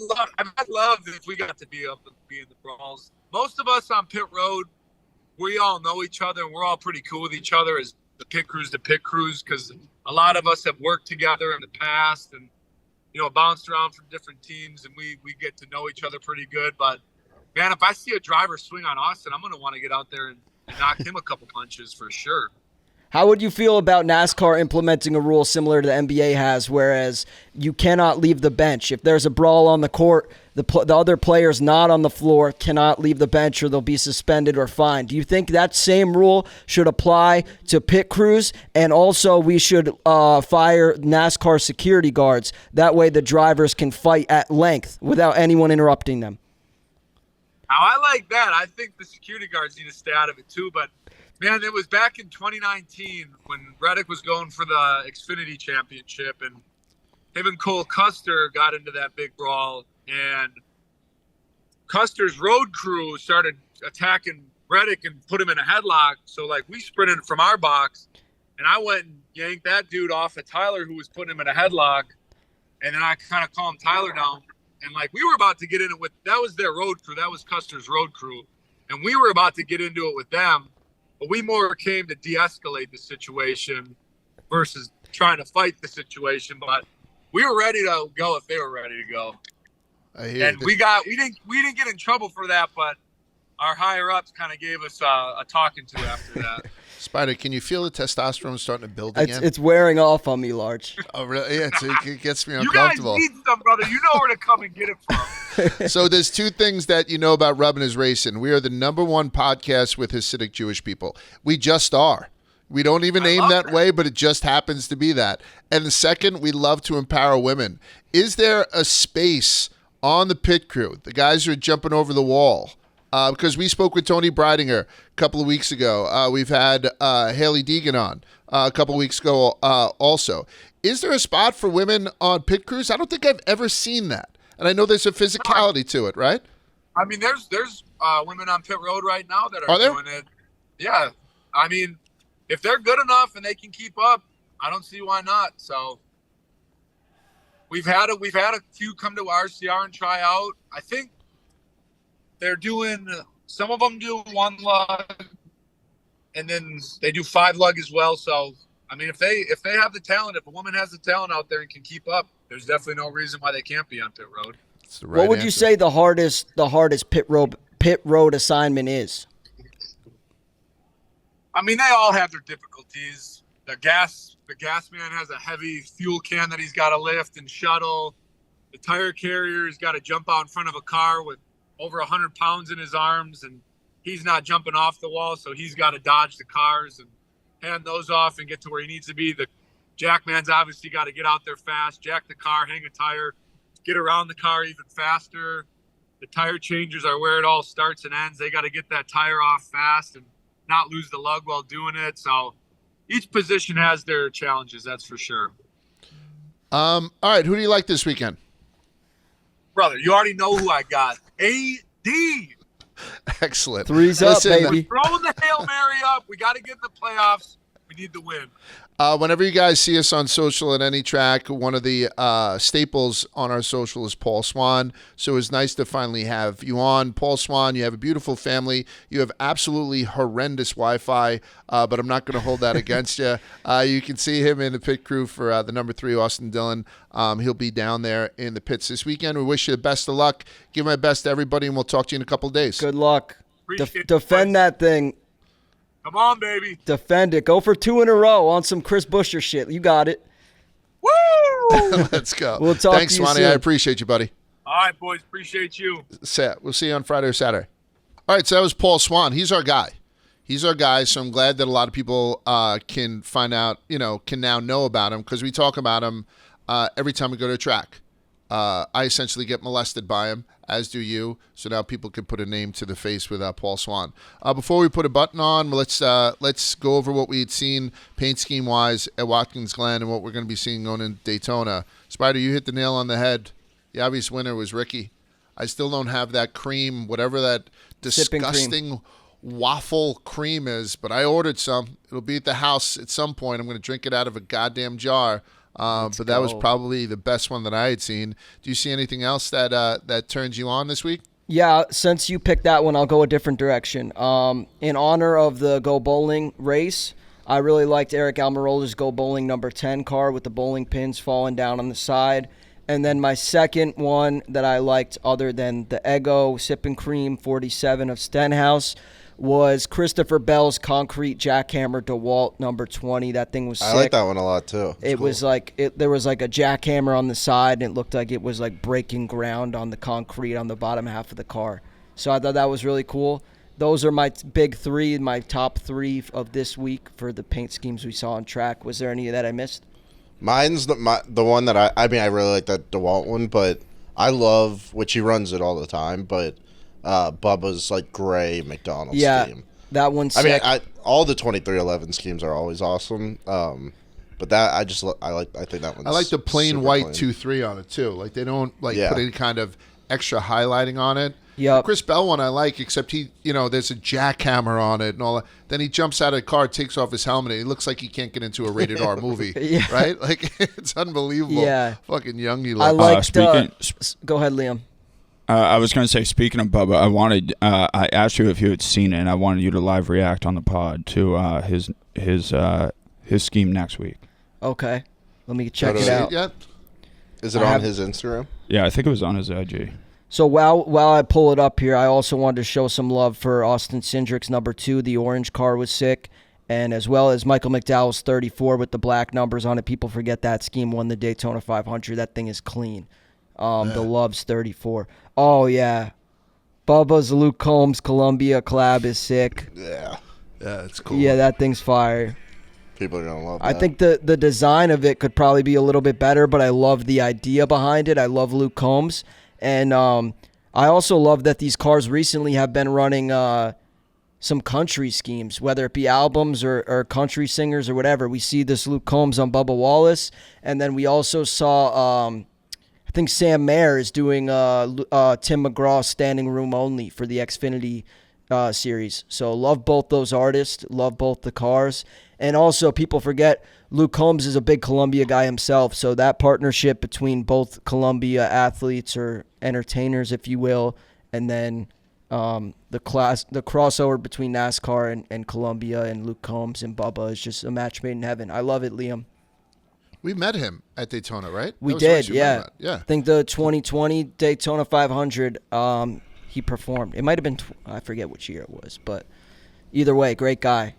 [SPEAKER 5] love if we got to be able to be in the brawls. Most of us on pit road, we all know each other and we're all pretty cool with each other as the pit crews to pit crews, because a lot of us have worked together in the past and bounced around from different teams, and we get to know each other pretty good. But man, if I see a driver swing on Austin, I'm going to want to get out there and knock him a couple punches for sure.
[SPEAKER 1] How would you feel about NASCAR implementing a rule similar to the NBA has, whereas you cannot leave the bench? If there's a brawl on the court, the other players not on the floor cannot leave the bench or they'll be suspended or fined. Do you think that same rule should apply to pit crews? And also we should fire NASCAR security guards. That way the drivers can fight at length without anyone interrupting them.
[SPEAKER 5] I like that. I think the security guards need to stay out of it too, but man, it was back in 2019 when Reddick was going for the Xfinity Championship, and him and Cole Custer got into that big brawl, and Custer's road crew started attacking Reddick and put him in a headlock. So, we sprinted from our box, and I went and yanked that dude off of Tyler, who was putting him in a headlock, and then I kind of calmed Tyler down, and, we were about to get in it with – that was their road crew. That was Custer's road crew, and we were about to get into it with them. But we more came to de-escalate the situation versus trying to fight the situation. But we were ready to go if they were ready to go.
[SPEAKER 2] I hear
[SPEAKER 5] And we didn't get in trouble for that, but our higher ups kind of gave us a talking to after that.
[SPEAKER 2] Spider, can you feel the testosterone starting to build again?
[SPEAKER 1] It's wearing off on me, Large.
[SPEAKER 2] Oh, really? Yeah, it gets me
[SPEAKER 5] You guys
[SPEAKER 2] uncomfortable.
[SPEAKER 5] need some, brother. You know where to come and get it from.
[SPEAKER 2] So there's two things that you know about Rubbin' Is Racing. We are the #1 podcast with Hasidic Jewish people. We just are. We don't even aim that way, but it just happens to be that. And the second, we love to empower women. Is there a space on the pit crew, the guys who are jumping over the wall? Because we spoke with Tony Breidinger a couple of weeks ago. We've had Haley Deegan on a couple of weeks ago also. Is there a spot for women on pit crews? I don't think I've ever seen that. And I know there's a physicality to it, right?
[SPEAKER 5] I mean, there's women on pit road right now that
[SPEAKER 2] Are there?
[SPEAKER 5] doing it. Yeah. I mean, if they're good enough and they can keep up, I don't see why not. So we've had a few come to RCR and try out. I think they're doing, some of them do 1 lug and then they do 5 lug as well. So I mean, if they have the talent, if a woman has the talent out there and can keep up, there's definitely no reason why they can't be on pit road.
[SPEAKER 2] That's the right
[SPEAKER 1] What would you
[SPEAKER 2] answer.
[SPEAKER 1] say the hardest pit road assignment is?
[SPEAKER 5] I mean, they all have their difficulties. The gas man has a heavy fuel can that he's got to lift and shuttle. The tire carrier's got to jump out in front of a car with over 100 pounds in his arms, and he's not jumping off the wall, so he's got to dodge the cars and hand those off and get to where he needs to be. The jackman's obviously got to get out there fast, jack the car, hang a tire, get around the car even faster. The tire changers are where it all starts and ends. They got to get that tire off fast and not lose the lug while doing it. So each position has their challenges, that's for sure.
[SPEAKER 2] All right, who do you like this weekend?
[SPEAKER 5] Brother, you already know who I got. AD.
[SPEAKER 2] Excellent.
[SPEAKER 1] Three's
[SPEAKER 2] Listen,
[SPEAKER 1] up, baby.
[SPEAKER 5] Throwing the Hail Mary up. We got to get in the playoffs. We need to win.
[SPEAKER 2] Whenever you guys see us on social at any track, one of the staples on our social is Paul Swan. So it's nice to finally have you on. Paul Swan, you have a beautiful family. You have absolutely horrendous Wi-Fi, but I'm not going to hold that against you. You can see him in the pit crew for the number 3, Austin Dillon. He'll be down there in the pits this weekend. We wish you the best of luck. Give my best to everybody, and we'll talk to you in a couple of days.
[SPEAKER 1] Good luck.
[SPEAKER 5] Appreciate it,
[SPEAKER 1] Defend
[SPEAKER 5] boys.
[SPEAKER 1] that thing.
[SPEAKER 5] Come on, baby.
[SPEAKER 1] Defend it. Go for 2 in a row on some Chris Buescher shit. You got it.
[SPEAKER 5] Woo!
[SPEAKER 2] Let's go.
[SPEAKER 1] We'll talk
[SPEAKER 2] Thanks,
[SPEAKER 1] to you
[SPEAKER 2] Swanee.
[SPEAKER 1] soon.
[SPEAKER 2] I appreciate you, buddy.
[SPEAKER 5] All right, boys. Appreciate you.
[SPEAKER 2] Set. We'll see you on Friday or Saturday. All right, so that was Paul Swan. He's our guy. So I'm glad that a lot of people can find out, can now know about him because we talk about him every time we go to a track. I essentially get molested by him, as do you. So now people can put a name to the face with Paul Swan. Before we put a button on, let's go over what we had seen paint scheme wise at Watkins Glen and what we're going to be seeing going in Daytona. Spider, you hit the nail on the head. The obvious winner was Ricky. I still don't have that cream, whatever that
[SPEAKER 1] Sipping cream.
[SPEAKER 2] disgusting waffle cream is, but I ordered some. It'll be at the house at some point. I'm going to drink it out of a goddamn jar. But that was probably the best one that I had seen. Do you see anything else that turns you on this week?
[SPEAKER 1] Yeah, since you picked that one, I'll go a different direction. In honor of the Go Bowling race, I really liked Eric Almirola's Go Bowling number 10 car with the bowling pins falling down on the side. And then my second one that I liked, other than the Eggo Sip and Cream 47 of Stenhouse, was Christopher Bell's Concrete Jackhammer DeWalt number 20. That thing was sick.
[SPEAKER 3] I like that one a lot too.
[SPEAKER 1] It was like there was like a jackhammer on the side, and it looked like it was like breaking ground on the concrete on the bottom half of the car. So I thought that was really cool. Those are my big 3, my top 3 of this week for the paint schemes we saw on track. Was there any that I missed?
[SPEAKER 3] Mine's the one that I really like that DeWalt one, but I love, which he runs it all the time, but Bubba's like gray McDonald's scheme.
[SPEAKER 1] That one's
[SPEAKER 3] I
[SPEAKER 1] sick.
[SPEAKER 3] mean, all the 2311 schemes are always awesome. But that I think that one's
[SPEAKER 2] I like the plain
[SPEAKER 3] super
[SPEAKER 2] white
[SPEAKER 3] clean.
[SPEAKER 2] 2-3 on it too. Like they don't put
[SPEAKER 3] Yeah.
[SPEAKER 2] any kind of extra highlighting on it.
[SPEAKER 1] Yep.
[SPEAKER 2] Chris Bell one I like, except he, there's a jackhammer on it and all that. Then he jumps out of the car, takes off his helmet, and he looks like he can't get into a rated R movie.
[SPEAKER 1] Yeah.
[SPEAKER 2] Right? Like it's unbelievable.
[SPEAKER 1] Yeah.
[SPEAKER 2] Fucking young he
[SPEAKER 1] I
[SPEAKER 2] looks.
[SPEAKER 1] liked. Go ahead, Liam.
[SPEAKER 4] I was going to say, speaking of Bubba, I asked you if you had seen it, and I wanted you to live react on the pod to his scheme next week.
[SPEAKER 1] Okay, let me check
[SPEAKER 2] Have
[SPEAKER 1] it
[SPEAKER 2] you
[SPEAKER 1] out.
[SPEAKER 2] seen it yet?
[SPEAKER 3] Is it on his Instagram?
[SPEAKER 4] Yeah, I think it was on his IG.
[SPEAKER 1] So while I pull it up here, I also wanted to show some love for Austin Cindric's number 2. The orange car was sick. And as well as Michael McDowell's 34 with the black numbers on it. People forget that scheme won the Daytona 500. That thing is clean. The Love's 34. Oh, yeah. Bubba's Luke Combs Columbia collab is sick.
[SPEAKER 3] Yeah.
[SPEAKER 2] Yeah, it's cool.
[SPEAKER 1] Yeah, that thing's fire.
[SPEAKER 3] People are going to love that.
[SPEAKER 1] I think the design of it could probably be a little bit better, but I love the idea behind it. I love Luke Combs. And I also love that these cars recently have been running some country schemes, whether it be albums or country singers or whatever. We see this Luke Combs on Bubba Wallace, and then we also saw, I think Sam Mayer is doing Tim McGraw Standing Room Only for the Xfinity series. So love both those artists, love both the cars. And also people forget Luke Combs is a big Columbia guy himself, so that partnership between both Columbia athletes or entertainers, if you will, and then the crossover between NASCAR and Columbia and Luke Combs and Bubba is just a match made in heaven. I love it, Liam.
[SPEAKER 2] We met him at Daytona, right?
[SPEAKER 1] We
[SPEAKER 2] That was
[SPEAKER 1] did,
[SPEAKER 2] nice.
[SPEAKER 1] yeah.
[SPEAKER 2] Yeah.
[SPEAKER 1] I think the 2020 Daytona 500, he performed. It might have been, I forget which year it was, but either way, great guy.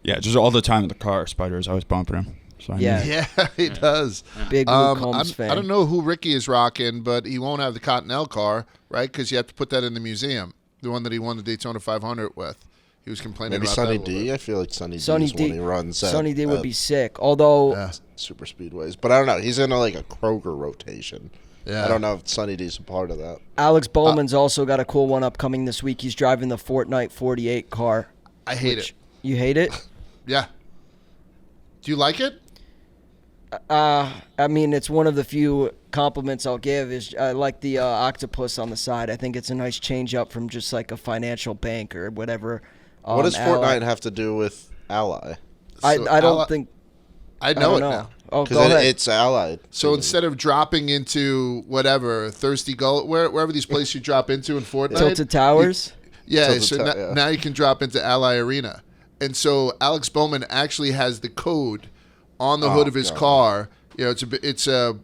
[SPEAKER 4] Yeah, just all the time in the car. Spider's always bumping him. So I knew.
[SPEAKER 1] Yeah.
[SPEAKER 2] Yeah, he does.
[SPEAKER 1] Big Luke Combs fan.
[SPEAKER 2] I don't know who Ricky is rocking, but he won't have the Cottonelle car, right? Because you have to put that in the museum, the one that he won the Daytona 500 with. He was complaining
[SPEAKER 3] Maybe
[SPEAKER 2] about
[SPEAKER 3] Sunny
[SPEAKER 2] that a little
[SPEAKER 3] D.
[SPEAKER 2] bit.
[SPEAKER 3] I feel like Sunny D
[SPEAKER 1] Sonny
[SPEAKER 3] is
[SPEAKER 1] D.
[SPEAKER 3] when he runs at,
[SPEAKER 1] Sonny D would be sick. Although
[SPEAKER 3] super speedways. But I don't know. He's in like a Kroger rotation.
[SPEAKER 2] Yeah.
[SPEAKER 3] I don't know if Sunny D's a part of that.
[SPEAKER 1] Alex Bowman's also got a cool one upcoming this week. He's driving the Fortnite 48 car.
[SPEAKER 2] I hate it.
[SPEAKER 1] You hate it?
[SPEAKER 2] Yeah. Do you like it?
[SPEAKER 1] I mean, it's one of the few compliments I'll give. Is I like the octopus on the side. I think it's a nice change up from just like a financial bank or whatever.
[SPEAKER 3] What does
[SPEAKER 1] Ally.
[SPEAKER 3] Fortnite have to do with Ally?
[SPEAKER 1] I
[SPEAKER 2] So
[SPEAKER 1] don't think.
[SPEAKER 2] I
[SPEAKER 1] I
[SPEAKER 2] know
[SPEAKER 1] don't
[SPEAKER 2] it
[SPEAKER 1] know.
[SPEAKER 2] now.
[SPEAKER 1] Oh, go
[SPEAKER 3] Because
[SPEAKER 1] ahead.
[SPEAKER 3] it's Allied.
[SPEAKER 2] So instead of dropping into whatever, Thirsty Gullet, wherever these places you drop into in Fortnite.
[SPEAKER 1] Tilted Towers.
[SPEAKER 2] Yeah,
[SPEAKER 3] Tilted
[SPEAKER 2] so
[SPEAKER 3] yeah.
[SPEAKER 2] now you can drop into Ally Arena. And so Alex Bowman actually has the code on the hood of his
[SPEAKER 3] God.
[SPEAKER 2] car. You know, it's a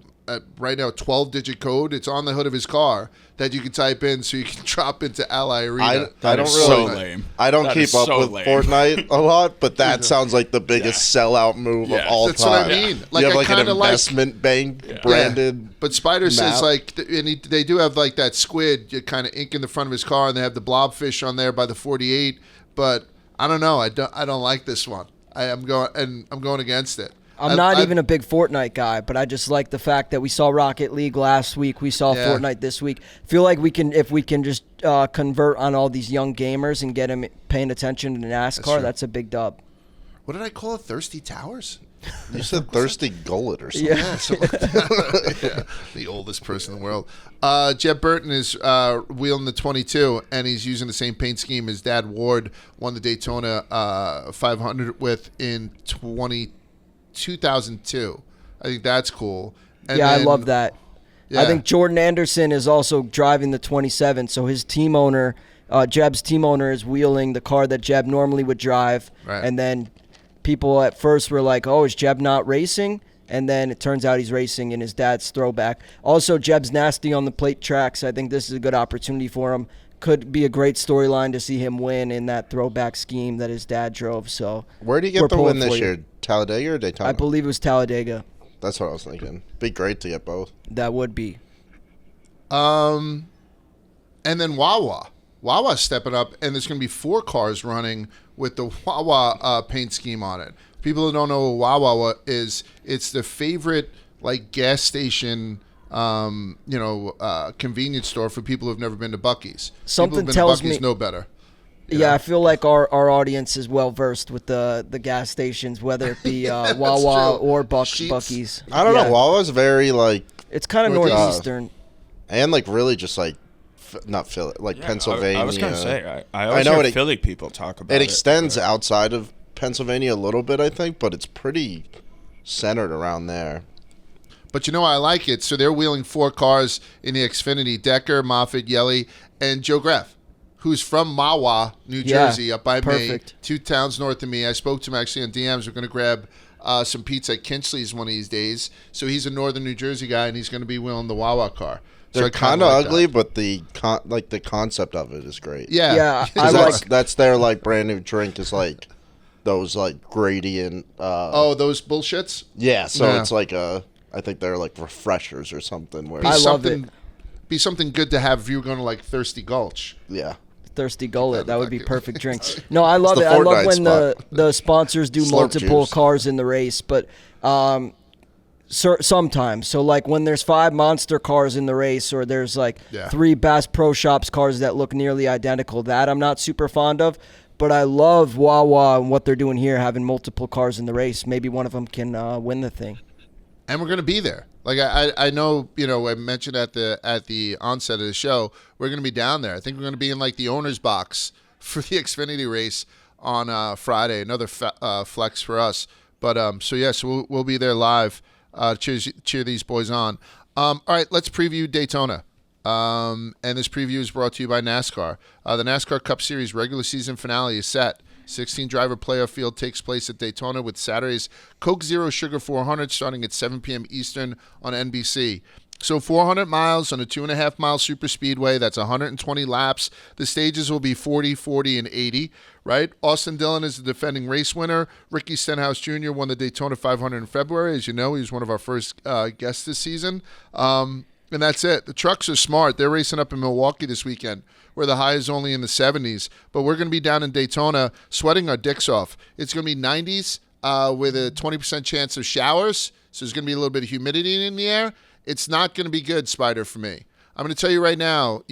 [SPEAKER 2] right now a 12-digit code. It's on the hood of his car that you can type in so you can drop into Ally Arena.
[SPEAKER 3] I
[SPEAKER 4] That
[SPEAKER 3] don't
[SPEAKER 4] is
[SPEAKER 3] really.
[SPEAKER 4] so lame.
[SPEAKER 3] I don't
[SPEAKER 4] That
[SPEAKER 3] keep
[SPEAKER 4] is
[SPEAKER 3] up
[SPEAKER 4] so
[SPEAKER 3] with
[SPEAKER 4] lame.
[SPEAKER 3] Fortnite a lot, but that sounds like the biggest sellout move of
[SPEAKER 4] Yeah.
[SPEAKER 3] all
[SPEAKER 2] That's
[SPEAKER 3] time.
[SPEAKER 2] what I mean.
[SPEAKER 3] You
[SPEAKER 2] Like,
[SPEAKER 3] have
[SPEAKER 2] I
[SPEAKER 3] like an
[SPEAKER 2] kinda like-
[SPEAKER 3] investment bank branded.
[SPEAKER 2] But Spider says
[SPEAKER 3] map.
[SPEAKER 2] like, and they do have like that squid kind of ink in the front of his car, and they have the blobfish on there by the 48. But I don't know. I don't like this one. I'm going against it.
[SPEAKER 1] I'm not even a big Fortnite guy, but I just like the fact that we saw Rocket League last week. We saw
[SPEAKER 2] Yeah.
[SPEAKER 1] Fortnite this week. Feel like if we can just convert on all these young gamers and get them paying attention to NASCAR,
[SPEAKER 2] true.
[SPEAKER 1] that's a big dub.
[SPEAKER 2] What did I call it? Thirsty Towers?
[SPEAKER 3] You said Thirsty Gullet or something.
[SPEAKER 1] Yeah.
[SPEAKER 2] Yeah, the oldest person in the world. Jeb Burton is wheeling the 22, and he's using the same paint scheme his dad Ward won the Daytona 500 with in 2002. I think that's cool. And
[SPEAKER 1] Yeah, I
[SPEAKER 2] then-
[SPEAKER 1] love that.
[SPEAKER 2] Yeah.
[SPEAKER 1] I think Jordan Anderson is also driving the 27, so his team owner, Jeb's team owner, is wheeling the car that Jeb normally would drive.
[SPEAKER 2] Right.
[SPEAKER 1] And then people at first were like, oh, is Jeb not racing? And then it turns out he's racing in his dad's throwback. Also, Jeb's nasty on the plate tracks. I think this is a good opportunity for him. Could be a great storyline to see him win in that throwback scheme that his dad drove. So
[SPEAKER 3] Where do you
[SPEAKER 1] we're
[SPEAKER 3] get the win
[SPEAKER 1] pulling
[SPEAKER 3] this
[SPEAKER 1] for you.
[SPEAKER 3] year? Talladega or Daytona?
[SPEAKER 1] I believe it was Talladega.
[SPEAKER 3] That's what I was thinking. Be great to get both.
[SPEAKER 1] That would be.
[SPEAKER 2] And then Wawa. Wawa's stepping up, and there's going to be 4 cars running with the Wawa paint scheme on it. People who don't know what Wawa is, it's the favorite like gas station, convenience store for people who've never been to Buc-ee's.
[SPEAKER 1] Something
[SPEAKER 2] people who've been
[SPEAKER 1] tells
[SPEAKER 2] to Buc-ee's
[SPEAKER 1] me-
[SPEAKER 2] know better. You
[SPEAKER 1] Yeah,
[SPEAKER 2] know?
[SPEAKER 1] I feel like our audience is well versed with the gas stations, whether it be Wawa
[SPEAKER 2] true.
[SPEAKER 1] or
[SPEAKER 2] Sheetz.
[SPEAKER 1] Buc-ee's.
[SPEAKER 3] I don't
[SPEAKER 1] Yeah.
[SPEAKER 3] know. Wawa's very like,
[SPEAKER 1] It's kind of
[SPEAKER 2] Northeast.
[SPEAKER 1] northeastern.
[SPEAKER 3] and like really just like, not Philly, like
[SPEAKER 4] Yeah,
[SPEAKER 3] Pennsylvania.
[SPEAKER 4] I was gonna say I always
[SPEAKER 3] know
[SPEAKER 4] hear
[SPEAKER 3] it-
[SPEAKER 4] Philly people talk about
[SPEAKER 3] It
[SPEAKER 4] it.
[SPEAKER 3] extends outside of Pennsylvania a little bit, I think, but it's pretty centered around there.
[SPEAKER 2] But you know, I like it. So they're wheeling 4 cars in the Xfinity: Decker, Moffitt, Yelly, and Joe Greff, who's from Mahwah, New
[SPEAKER 1] Yeah,
[SPEAKER 2] Jersey, up by
[SPEAKER 1] perfect.
[SPEAKER 2] me, 2 towns north of me. I spoke to him actually on DMs. We're going to grab some pizza at Kinsley's one of these days. So he's a Northern New Jersey guy, and he's going to be wheeling the Wawa car. So
[SPEAKER 3] They're
[SPEAKER 2] I kinda
[SPEAKER 3] kind of
[SPEAKER 2] like
[SPEAKER 3] ugly,
[SPEAKER 2] that.
[SPEAKER 3] but the concept of it is great.
[SPEAKER 2] Yeah.
[SPEAKER 1] Yeah,
[SPEAKER 3] 'Cause
[SPEAKER 1] I
[SPEAKER 3] that's,
[SPEAKER 1] like-
[SPEAKER 3] that's their like brand new drink is like those like gradient.
[SPEAKER 2] Oh, those bullshits?
[SPEAKER 3] Yeah, so
[SPEAKER 2] Yeah.
[SPEAKER 3] it's like I think they're like refreshers or something. Where
[SPEAKER 2] Be
[SPEAKER 1] I love
[SPEAKER 2] something, Be something good to have if you were going to like Thirsty Gulch.
[SPEAKER 3] yeah.
[SPEAKER 1] Thirsty Gullet. That would be
[SPEAKER 2] Okay.
[SPEAKER 1] perfect drinks. No, I love
[SPEAKER 3] the
[SPEAKER 1] it. I love
[SPEAKER 3] Fortnite
[SPEAKER 1] when
[SPEAKER 3] spot.
[SPEAKER 1] the sponsors do
[SPEAKER 3] Slurp
[SPEAKER 1] multiple
[SPEAKER 3] juice.
[SPEAKER 1] cars in the race, but sometimes. So like when there's 5 Monster cars in the race, or there's like
[SPEAKER 2] Yeah.
[SPEAKER 1] 3 Bass Pro Shops cars that look nearly identical, that I'm not super fond of. But I love Wawa and what they're doing here, having multiple cars in the race. Maybe one of them can win the thing.
[SPEAKER 2] And we're going to be there. Like I know, I mentioned at the onset of the show, we're going to be down there. I think we're going to be in like the owner's box for the Xfinity race on Friday. Another flex for us. But so we'll be there live. Cheer these boys on. All right, let's preview Daytona. And this preview is brought to you by NASCAR. The NASCAR Cup Series regular season finale is set. 16-driver playoff field takes place at Daytona with Saturday's Coke Zero Sugar 400 starting at 7 p.m. Eastern on NBC. So 400 miles on a 2.5-mile super speedway. That's 120 laps. The stages will be 40, 40, and 80, right? Austin Dillon is the defending race winner. Ricky Stenhouse Jr. won the Daytona 500 in February. As you know, he was one of our first guests this season. And that's it. The trucks are smart. They're racing up in Milwaukee this weekend, where the high is only in the 70s. But we're going to be down in Daytona sweating our dicks off. It's going to be 90s with a 20% chance of showers. So there's going to be a little bit of humidity in the air. It's not going to be good, Spider, for me. I'm going to tell you right now,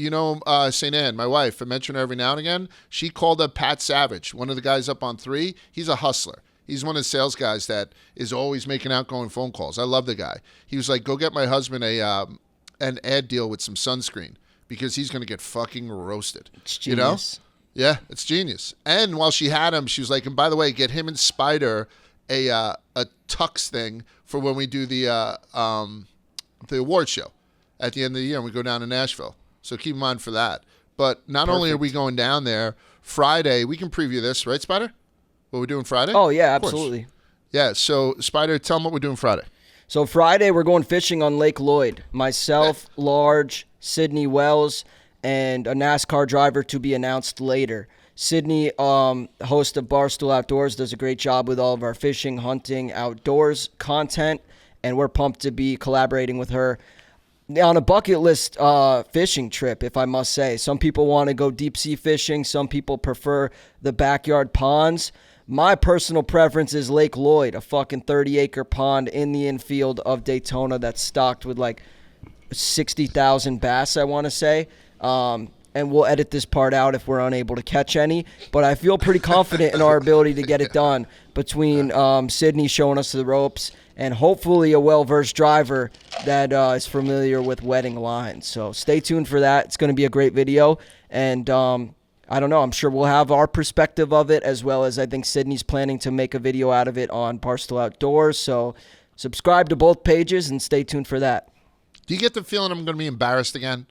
[SPEAKER 2] St. Anne, my wife, I mention her every now and again. She called up Pat Savage, one of the guys up on 3. He's a hustler. He's one of the sales guys that is always making outgoing phone calls. I love the guy. He was like, go get my husband an ad deal with some sunscreen because he's going to get fucking roasted.
[SPEAKER 1] It's genius.
[SPEAKER 2] Yeah, it's genius. And while she had him, she was like, and by the way, get him and Spider a tux thing for when we do the award show at the end of the year and we go down to Nashville. So keep in mind for that. But not only are we going down there, Friday, we can preview this, right, Spider? What we're doing Friday?
[SPEAKER 1] Oh, yeah,
[SPEAKER 2] Of course.
[SPEAKER 1] absolutely.
[SPEAKER 2] Yeah, so Spider, tell them what we're doing Friday.
[SPEAKER 1] So Friday, we're going fishing on Lake Lloyd. Myself, Large, Sydney Wells, and a NASCAR driver to be announced later. Sydney, host of Barstool Outdoors, does a great job with all of our fishing, hunting, outdoors content, and we're pumped to be collaborating with her on a bucket list fishing trip, if I must say. Some people want to go deep sea fishing. Some people prefer the backyard ponds. My personal preference is Lake Lloyd, a fucking 30-acre pond in the infield of Daytona that's stocked with like 60,000 bass, I want to say. And we'll edit this part out if we're unable to catch any. But I feel pretty confident in our ability to get it done between Sydney showing us the ropes and hopefully a well-versed driver that is familiar with wetting lines. So stay tuned for that. It's going to be a great video. And I don't know. I'm sure we'll have our perspective of it, as well as I think Sydney's planning to make a video out of it on Barstool Outdoors. So subscribe to both pages and stay tuned for that.
[SPEAKER 2] Do you get the feeling I'm going to be embarrassed again?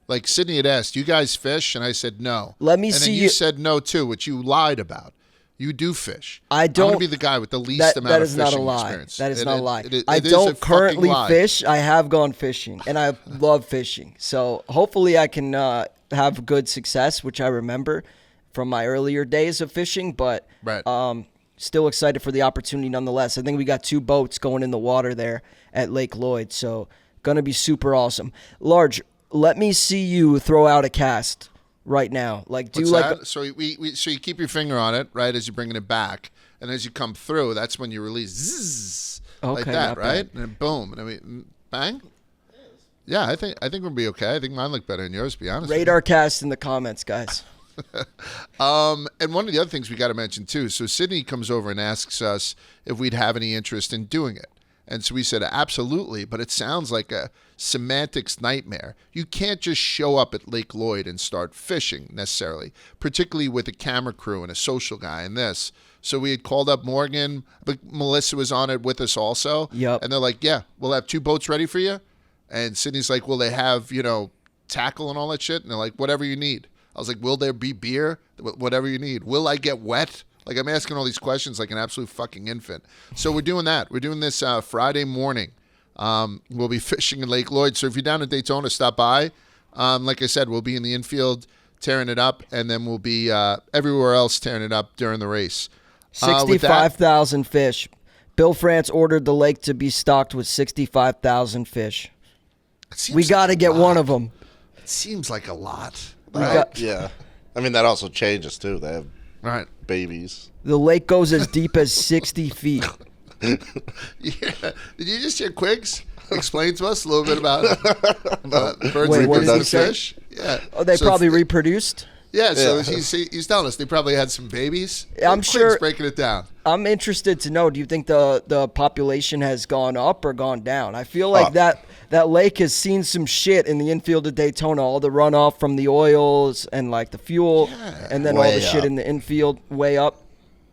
[SPEAKER 2] Like Sydney had asked, "Do you guys fish?" And I said no.
[SPEAKER 1] Let me
[SPEAKER 2] and
[SPEAKER 1] see
[SPEAKER 2] then
[SPEAKER 1] you-
[SPEAKER 2] you said no too, which you lied about. You do fish.
[SPEAKER 1] I
[SPEAKER 2] I'm
[SPEAKER 1] don't-
[SPEAKER 2] going to be the guy with the least
[SPEAKER 1] That
[SPEAKER 2] amount
[SPEAKER 1] is
[SPEAKER 2] of
[SPEAKER 1] not a
[SPEAKER 2] fishing
[SPEAKER 1] lie.
[SPEAKER 2] experience.
[SPEAKER 1] That is not a lie.
[SPEAKER 2] It
[SPEAKER 1] I
[SPEAKER 2] is a
[SPEAKER 1] don't
[SPEAKER 2] fucking
[SPEAKER 1] currently
[SPEAKER 2] lie.
[SPEAKER 1] fish. I have gone fishing, and I love fishing. So hopefully I can have good success, which I remember from my earlier days of fishing. But
[SPEAKER 2] Right.
[SPEAKER 1] still excited for the opportunity nonetheless. I think we got 2 boats going in the water there at Lake Lloyd. So going to be super awesome. Large, let me see you throw out a cast right now. Like, do
[SPEAKER 2] What's
[SPEAKER 1] like
[SPEAKER 2] that? So so you keep your finger on it, right, as you're bringing it back, and as you come through, that's when you release zzz, like
[SPEAKER 1] Okay,
[SPEAKER 2] that,
[SPEAKER 1] not
[SPEAKER 2] right?
[SPEAKER 1] bad.
[SPEAKER 2] And then boom, and I mean, bang. Yeah, I think we'll be okay. I think mine look better than yours, to be honest. with you.
[SPEAKER 1] radar cast in the comments, guys.
[SPEAKER 2] And one of the other things we got to mention too. So Sydney comes over and asks us if we'd have any interest in doing it, and so we said absolutely. But it sounds like a semantics nightmare. You can't just show up at Lake Lloyd and start fishing necessarily, particularly with a camera crew and a social guy and this. So we had called up Morgan, but Melissa was on it with us also.
[SPEAKER 1] Yep.
[SPEAKER 2] And they're like, yeah, we'll have 2 boats ready for you. And Sydney's like, will they have, tackle and all that shit? And they're like, whatever you need. I was like, will there be beer? Whatever you need. Will I get wet? Like I'm asking all these questions like an absolute fucking infant. So we're doing that. We're doing this Friday morning. We'll be fishing in Lake Lloyd. So if you're down in Daytona, stop by. Like I said, we'll be in the infield tearing it up, and then we'll be everywhere else tearing it up during the race.
[SPEAKER 1] 65,000 fish. Bill France ordered the lake to be stocked with 65,000 fish. We got to get one of them.
[SPEAKER 2] It seems like a lot.
[SPEAKER 3] Yeah. I mean, that also changes, too. They have babies.
[SPEAKER 1] The lake goes as deep as 60 feet.
[SPEAKER 2] Yeah. Did you just hear Quiggs explain to us a little bit about birds
[SPEAKER 1] Wait,
[SPEAKER 2] and
[SPEAKER 1] what did he say?
[SPEAKER 2] fish? Yeah.
[SPEAKER 1] Oh, they
[SPEAKER 2] So
[SPEAKER 1] probably reproduced?
[SPEAKER 2] Yeah, so
[SPEAKER 3] Yeah.
[SPEAKER 2] he's telling us they probably had some babies.
[SPEAKER 1] I'm
[SPEAKER 2] Quiggs
[SPEAKER 1] sure-
[SPEAKER 2] breaking it down.
[SPEAKER 1] I'm interested to know, do you think the population has gone up or gone down? I feel like that lake has seen some shit in the infield of Daytona, all the runoff from the oils and like the fuel, and then all
[SPEAKER 3] Way
[SPEAKER 1] the shit
[SPEAKER 3] up.
[SPEAKER 1] in the infield way up.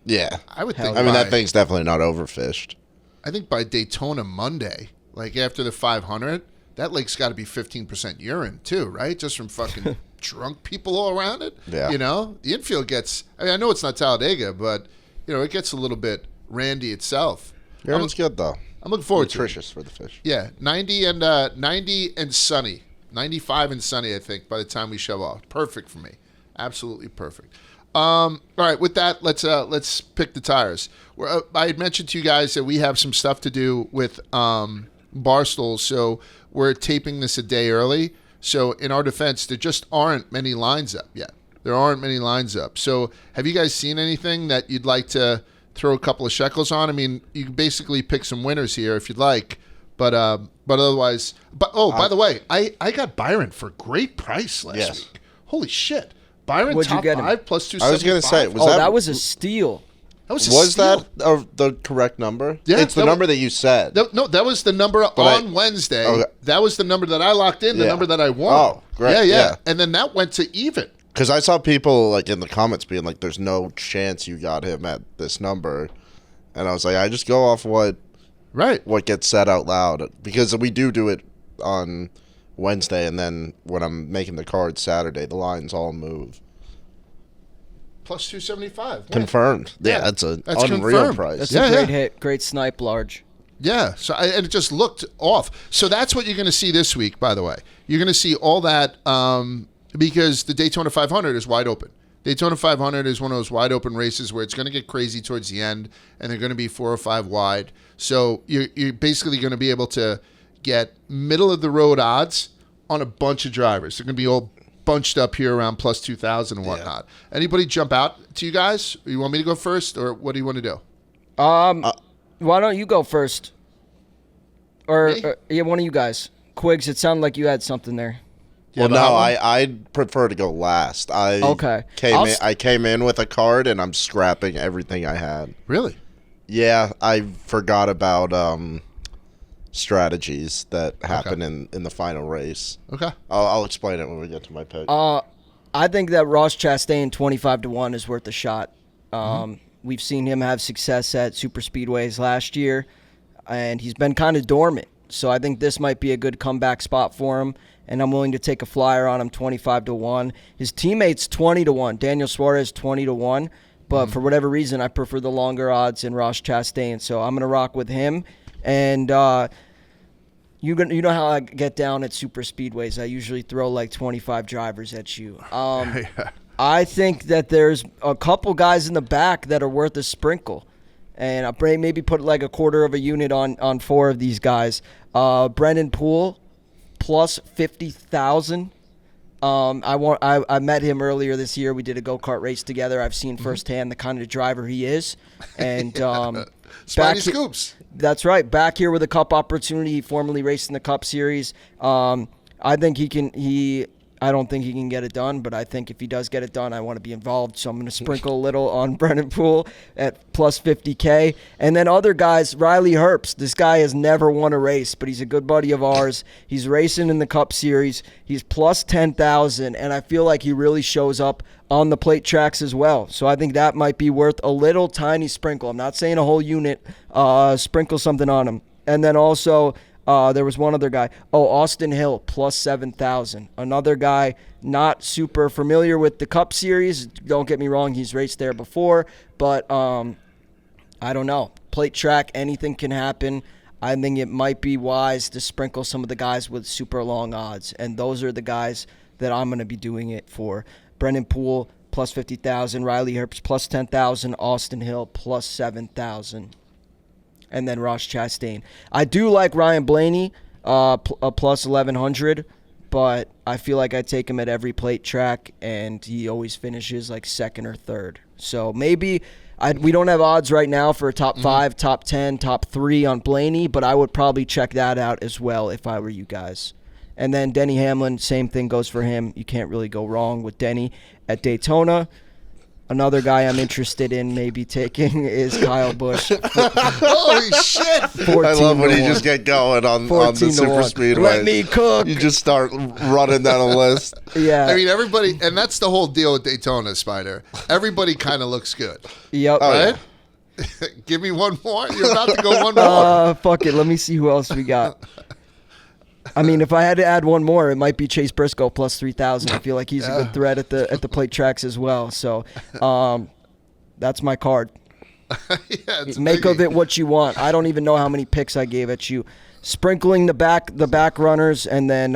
[SPEAKER 3] Yeah.
[SPEAKER 2] I would think.
[SPEAKER 3] I mean,
[SPEAKER 2] by,
[SPEAKER 3] that thing's definitely not overfished.
[SPEAKER 2] I think by Daytona Monday, like after the 500, that lake's got to be 15% urine too, right? Just from fucking drunk people all around it.
[SPEAKER 3] Yeah.
[SPEAKER 2] You know, the infield gets. I mean, I know it's not Talladega, but you know, it gets a little bit randy itself.
[SPEAKER 3] Urine's good, though.
[SPEAKER 2] I'm looking forward to it.
[SPEAKER 3] Nutritious for the fish.
[SPEAKER 2] Yeah, 90 and sunny, 95 and sunny. I think by the time we shove off, perfect for me, absolutely perfect. All right, with that, let's pick the tires. I had mentioned to you guys that we have some stuff to do with Barstool, so we're taping this a day early. So in our defense, there just aren't many lines up yet. There aren't many lines up. So have you guys seen anything that you'd like to throw a couple of shekels on? I mean, you can basically pick some winners here if you'd like, but otherwise. But by the way, I got Byron for a great price last week. Holy shit, Byron
[SPEAKER 1] What'd you
[SPEAKER 2] top
[SPEAKER 1] get him?
[SPEAKER 2] 5 plus 275.
[SPEAKER 3] I was going to say,
[SPEAKER 1] That was a steal.
[SPEAKER 2] that was
[SPEAKER 3] that the correct number?
[SPEAKER 2] Yeah,
[SPEAKER 3] It's the
[SPEAKER 2] that
[SPEAKER 3] number that you said.
[SPEAKER 2] No, that was the number on Wednesday.
[SPEAKER 3] Okay.
[SPEAKER 2] That was the number that I locked in, the
[SPEAKER 3] Yeah.
[SPEAKER 2] number that I won.
[SPEAKER 3] Oh, great,
[SPEAKER 2] Yeah.
[SPEAKER 3] yeah.
[SPEAKER 2] And then that went to even.
[SPEAKER 3] Because I saw people like in the comments being like, "There's no chance you got him at this number," and I was like, "I just go off what gets said out loud because we do it on Wednesday, and then when I'm making the card Saturday, the lines all move."
[SPEAKER 2] Plus 275. Win.
[SPEAKER 3] Confirmed. Yeah, that's an unreal
[SPEAKER 2] confirmed.
[SPEAKER 3] price.
[SPEAKER 1] That's
[SPEAKER 2] Yeah,
[SPEAKER 1] a great
[SPEAKER 2] yeah.
[SPEAKER 1] hit. Great snipe, large.
[SPEAKER 2] Yeah, and it just looked off. So that's what you're going to see this week, by the way. You're going to see all that because the Daytona 500 is wide open. Daytona 500 is one of those wide open races where it's going to get crazy towards the end, and they're going to be 4 or 5 wide. So you're basically going to be able to get middle of the road odds on a bunch of drivers. They're going to be all bunched up here around plus 2,000 and whatnot. Anybody jump out to you guys? You want me to go first, or what do you want to do?
[SPEAKER 1] Why don't you go first? Or,
[SPEAKER 2] Me?
[SPEAKER 1] yeah, one of you guys. Quiggs, it sounded like you had something there.
[SPEAKER 3] Well,
[SPEAKER 2] but
[SPEAKER 3] no,
[SPEAKER 2] how-
[SPEAKER 3] I'd prefer to go last.
[SPEAKER 1] Okay.
[SPEAKER 3] I came in with a card, and I'm scrapping everything I had.
[SPEAKER 2] Really?
[SPEAKER 3] Yeah, I forgot about strategies that happen in the final race.
[SPEAKER 2] Okay.
[SPEAKER 3] I'll explain it when we get to my pick.
[SPEAKER 1] I think that Ross Chastain 25-1 is worth a shot. We've seen him have success at super speedways last year, and he's been kind of dormant. So I think this might be a good comeback spot for him, and I'm willing to take a flyer on him 25-1. His teammates 20-1. Daniel Suarez 20-1, but for whatever reason, I prefer the longer odds in Ross Chastain. So I'm gonna rock with him, and you know how I get down at super speedways. I usually throw like 25 drivers at you. I think that there's a couple guys in the back that are worth a sprinkle. And I'll maybe put like a quarter of a unit on 4 of these guys. Brendan Poole, plus 50,000. I met him earlier this year. We did a go-kart race together. I've seen firsthand the kind of driver he is. And
[SPEAKER 2] Spidey Scoops.
[SPEAKER 1] That's right. Back here with a Cup opportunity. He formerly raced in the Cup Series. I think he can. I don't think he can get it done, but I think if he does get it done, I want to be involved. So I'm going to sprinkle a little on Brennan Poole at plus 50K. And then other guys, Riley Herbst. This guy has never won a race, but he's a good buddy of ours. He's racing in the Cup Series. He's plus 10,000, and I feel like he really shows up on the plate tracks as well. So I think that might be worth a little tiny sprinkle. I'm not saying a whole unit. Sprinkle something on him. And then also, There was one other guy. Oh, Austin Hill plus 7,000. Another guy not super familiar with the Cup Series. Don't get me wrong, he's raced there before, but I don't know. Plate track, anything can happen. I think it might be wise to sprinkle some of the guys with super long odds, and those are the guys that I'm going to be doing it for. Brendan Poole plus 50,000, Riley Herbst plus 10,000, Austin Hill plus 7,000. And then Ross Chastain. I do like Ryan Blaney, plus 1,100, but I feel like I take him at every plate track, and he always finishes like second or third. So maybe we don't have odds right now for a top 5, top 10, top 3 on Blaney, but I would probably check that out as well if I were you guys. And then Denny Hamlin, same thing goes for him. You can't really go wrong with Denny at Daytona. Another guy I'm interested in maybe taking is Kyle Busch.
[SPEAKER 2] Holy shit!
[SPEAKER 3] I love when you just get going on the super speedway.
[SPEAKER 1] Let me cook.
[SPEAKER 3] You just start running down a list.
[SPEAKER 1] Yeah.
[SPEAKER 2] I mean, everybody, and that's the whole deal with Daytona, Spider. Everybody kind of looks good.
[SPEAKER 1] Yep.
[SPEAKER 3] Oh,
[SPEAKER 2] Right?
[SPEAKER 3] yeah.
[SPEAKER 2] Give me one more. You're about to go one more.
[SPEAKER 1] Fuck it. Let me see who else we got. I mean, if I had to add one more, it might be Chase Briscoe plus 3,000. I feel like he's a good threat at the plate tracks as well. So, that's my card. Make of it what you want. I don't even know how many picks I gave at you. Sprinkling the back runners, and then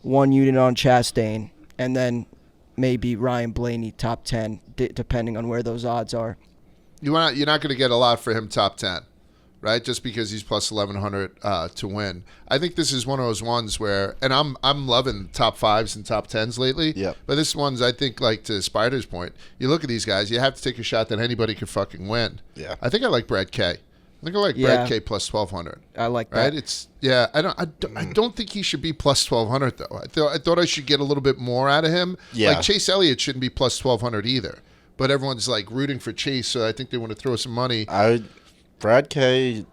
[SPEAKER 1] one unit on Chastain, and then maybe Ryan Blaney top 10, depending on where those odds are.
[SPEAKER 2] You're not going to get a lot for him top 10. Right, just because he's plus 1,100 to win. I think this is one of those ones where, and I'm loving top 5s and top 10s lately.
[SPEAKER 3] Yeah.
[SPEAKER 2] But this one's, I think, like to Spider's point, you look at these guys, you have to take a shot that anybody could fucking win.
[SPEAKER 3] Yeah.
[SPEAKER 2] I think I like Brad K. I think I like Brad K plus 1,200.
[SPEAKER 1] I like that.
[SPEAKER 2] Right? It's I don't think he should be plus 1,200 though. I thought I should get a little bit more out of him.
[SPEAKER 3] Yeah.
[SPEAKER 2] Like Chase Elliott shouldn't be plus 1,200 either. But everyone's like rooting for Chase, so I think they want to throw some money.
[SPEAKER 3] Brad K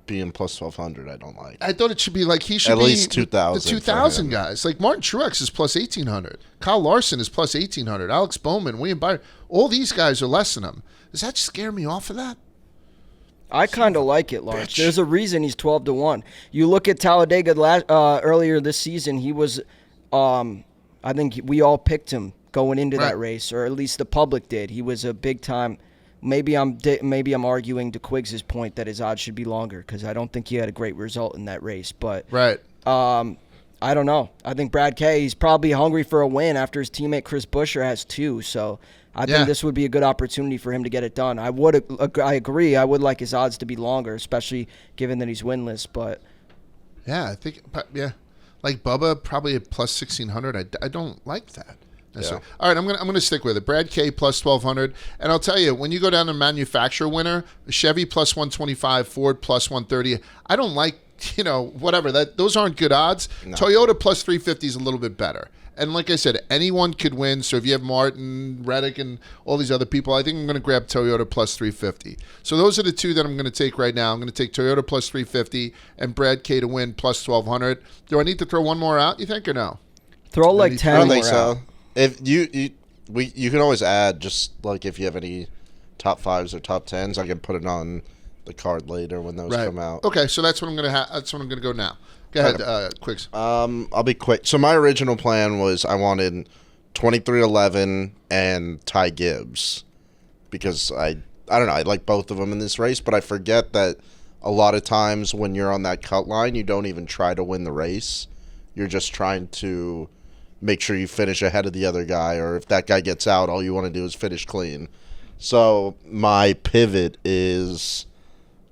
[SPEAKER 3] being plus 1,200, I don't like.
[SPEAKER 2] I thought it should be like he should
[SPEAKER 3] At
[SPEAKER 2] be
[SPEAKER 3] least 2,000
[SPEAKER 2] The 2,000 guys, like Martin Truex is plus 1,800. Kyle Larson is plus 1,800. Alex Bowman, William Byron, all these guys are less than him. Does that scare me off of that?
[SPEAKER 1] I kind of like it, Lawrence. There's a reason he's 12-1. You look at Talladega earlier this season. He was, I think we all picked him going into that race, or at least the public did. He was a big time. Maybe I'm arguing to Quiggs' point that his odds should be longer because I don't think he had a great result in that race. But I don't know. I think Brad K, he's probably hungry for a win after his teammate Chris Buescher has 2. So I think this would be a good opportunity for him to get it done. I agree. I would like his odds to be longer, especially given that he's winless. But
[SPEAKER 2] yeah, I think like Bubba probably at plus 1,600. I don't like that. Yeah. All right, I'm gonna stick with it. Brad K plus 1,200, and I'll tell you, when you go down to manufacturer winner, Chevy plus 125, Ford plus 130. I don't like, whatever those aren't good odds. No. Toyota plus 350 is a little bit better. And like I said, anyone could win. So if you have Martin, Reddick, and all these other people, I think I'm going to grab Toyota plus 350. So those are the two that I'm going to take right now. I'm going to take Toyota plus 350 and Brad K to win plus 1,200. Do I need to throw one more out, you think, or no?
[SPEAKER 1] Throw like 10 more out.
[SPEAKER 3] I don't think so. If you can always add, just like if you have any top 5s or top 10s, I can put it on the card later when those come out. Okay,
[SPEAKER 2] so that's what I'm gonna that's what I'm gonna go now. Go ahead, Quicks.
[SPEAKER 3] I'll be quick. So my original plan was I wanted 23-11 and Ty Gibbs because I don't know, I like both of them in this race, but I forget that a lot of times when you're on that cut line, you don't even try to win the race. You're just trying to make sure you finish ahead of the other guy, or if that guy gets out, all you want to do is finish clean. So my pivot is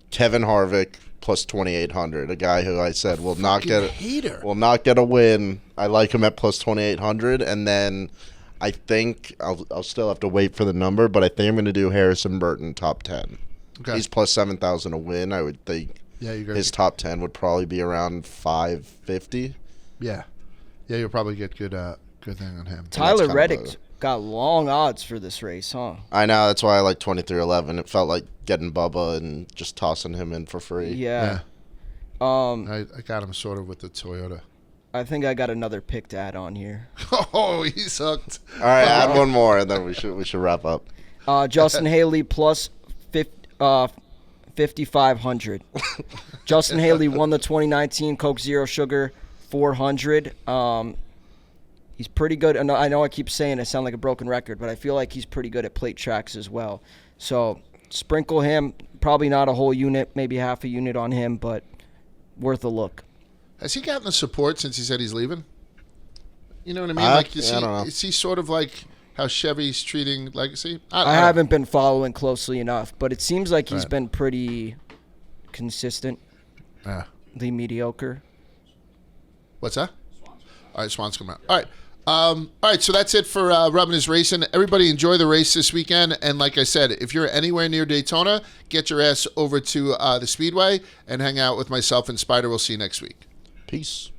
[SPEAKER 3] Kevin Harvick plus 2,800, a guy who I said will not get a win. I like him at plus 2,800, and then I think I'll still have to wait for the number, but I think I'm going to do Harrison Burton top 10. Okay. He's plus 7,000 a win. I would think his top 10 would probably be around 550.
[SPEAKER 2] Yeah. Yeah, you'll probably get good thing on him.
[SPEAKER 1] Tyler Reddick got long odds for this race, huh?
[SPEAKER 3] I know. That's why I like 23-11. It felt like getting Bubba and just tossing him in for free.
[SPEAKER 1] Yeah.
[SPEAKER 2] I got him sort of with the Toyota.
[SPEAKER 1] I think I got another pick to add on here.
[SPEAKER 2] Oh, he sucked.
[SPEAKER 3] All right, add one more, and then we should wrap up.
[SPEAKER 1] Justin Haley plus 5,500. Justin Haley won the 2019 Coke Zero Sugar 400. He's pretty good. And I know I keep saying I sound like a broken record, but I feel like he's pretty good at plate tracks as well. So sprinkle him. Probably not a whole unit, maybe half a unit on him, but worth a look.
[SPEAKER 2] Has he gotten the support since he said he's leaving? You know what I mean?
[SPEAKER 3] I don't know.
[SPEAKER 2] Is he sort of like how Chevy's treating Legacy?
[SPEAKER 1] I haven't been following closely enough, but it seems like he's
[SPEAKER 2] Right.
[SPEAKER 1] been pretty consistent,
[SPEAKER 2] Yeah.
[SPEAKER 1] mediocre.
[SPEAKER 2] What's that? All right, Swan's coming out. All right, so that's it for Rubbing His Racing. Everybody enjoy the race this weekend. And like I said, if you're anywhere near Daytona, get your ass over to the Speedway and hang out with myself and Spider. We'll see you next week.
[SPEAKER 3] Peace.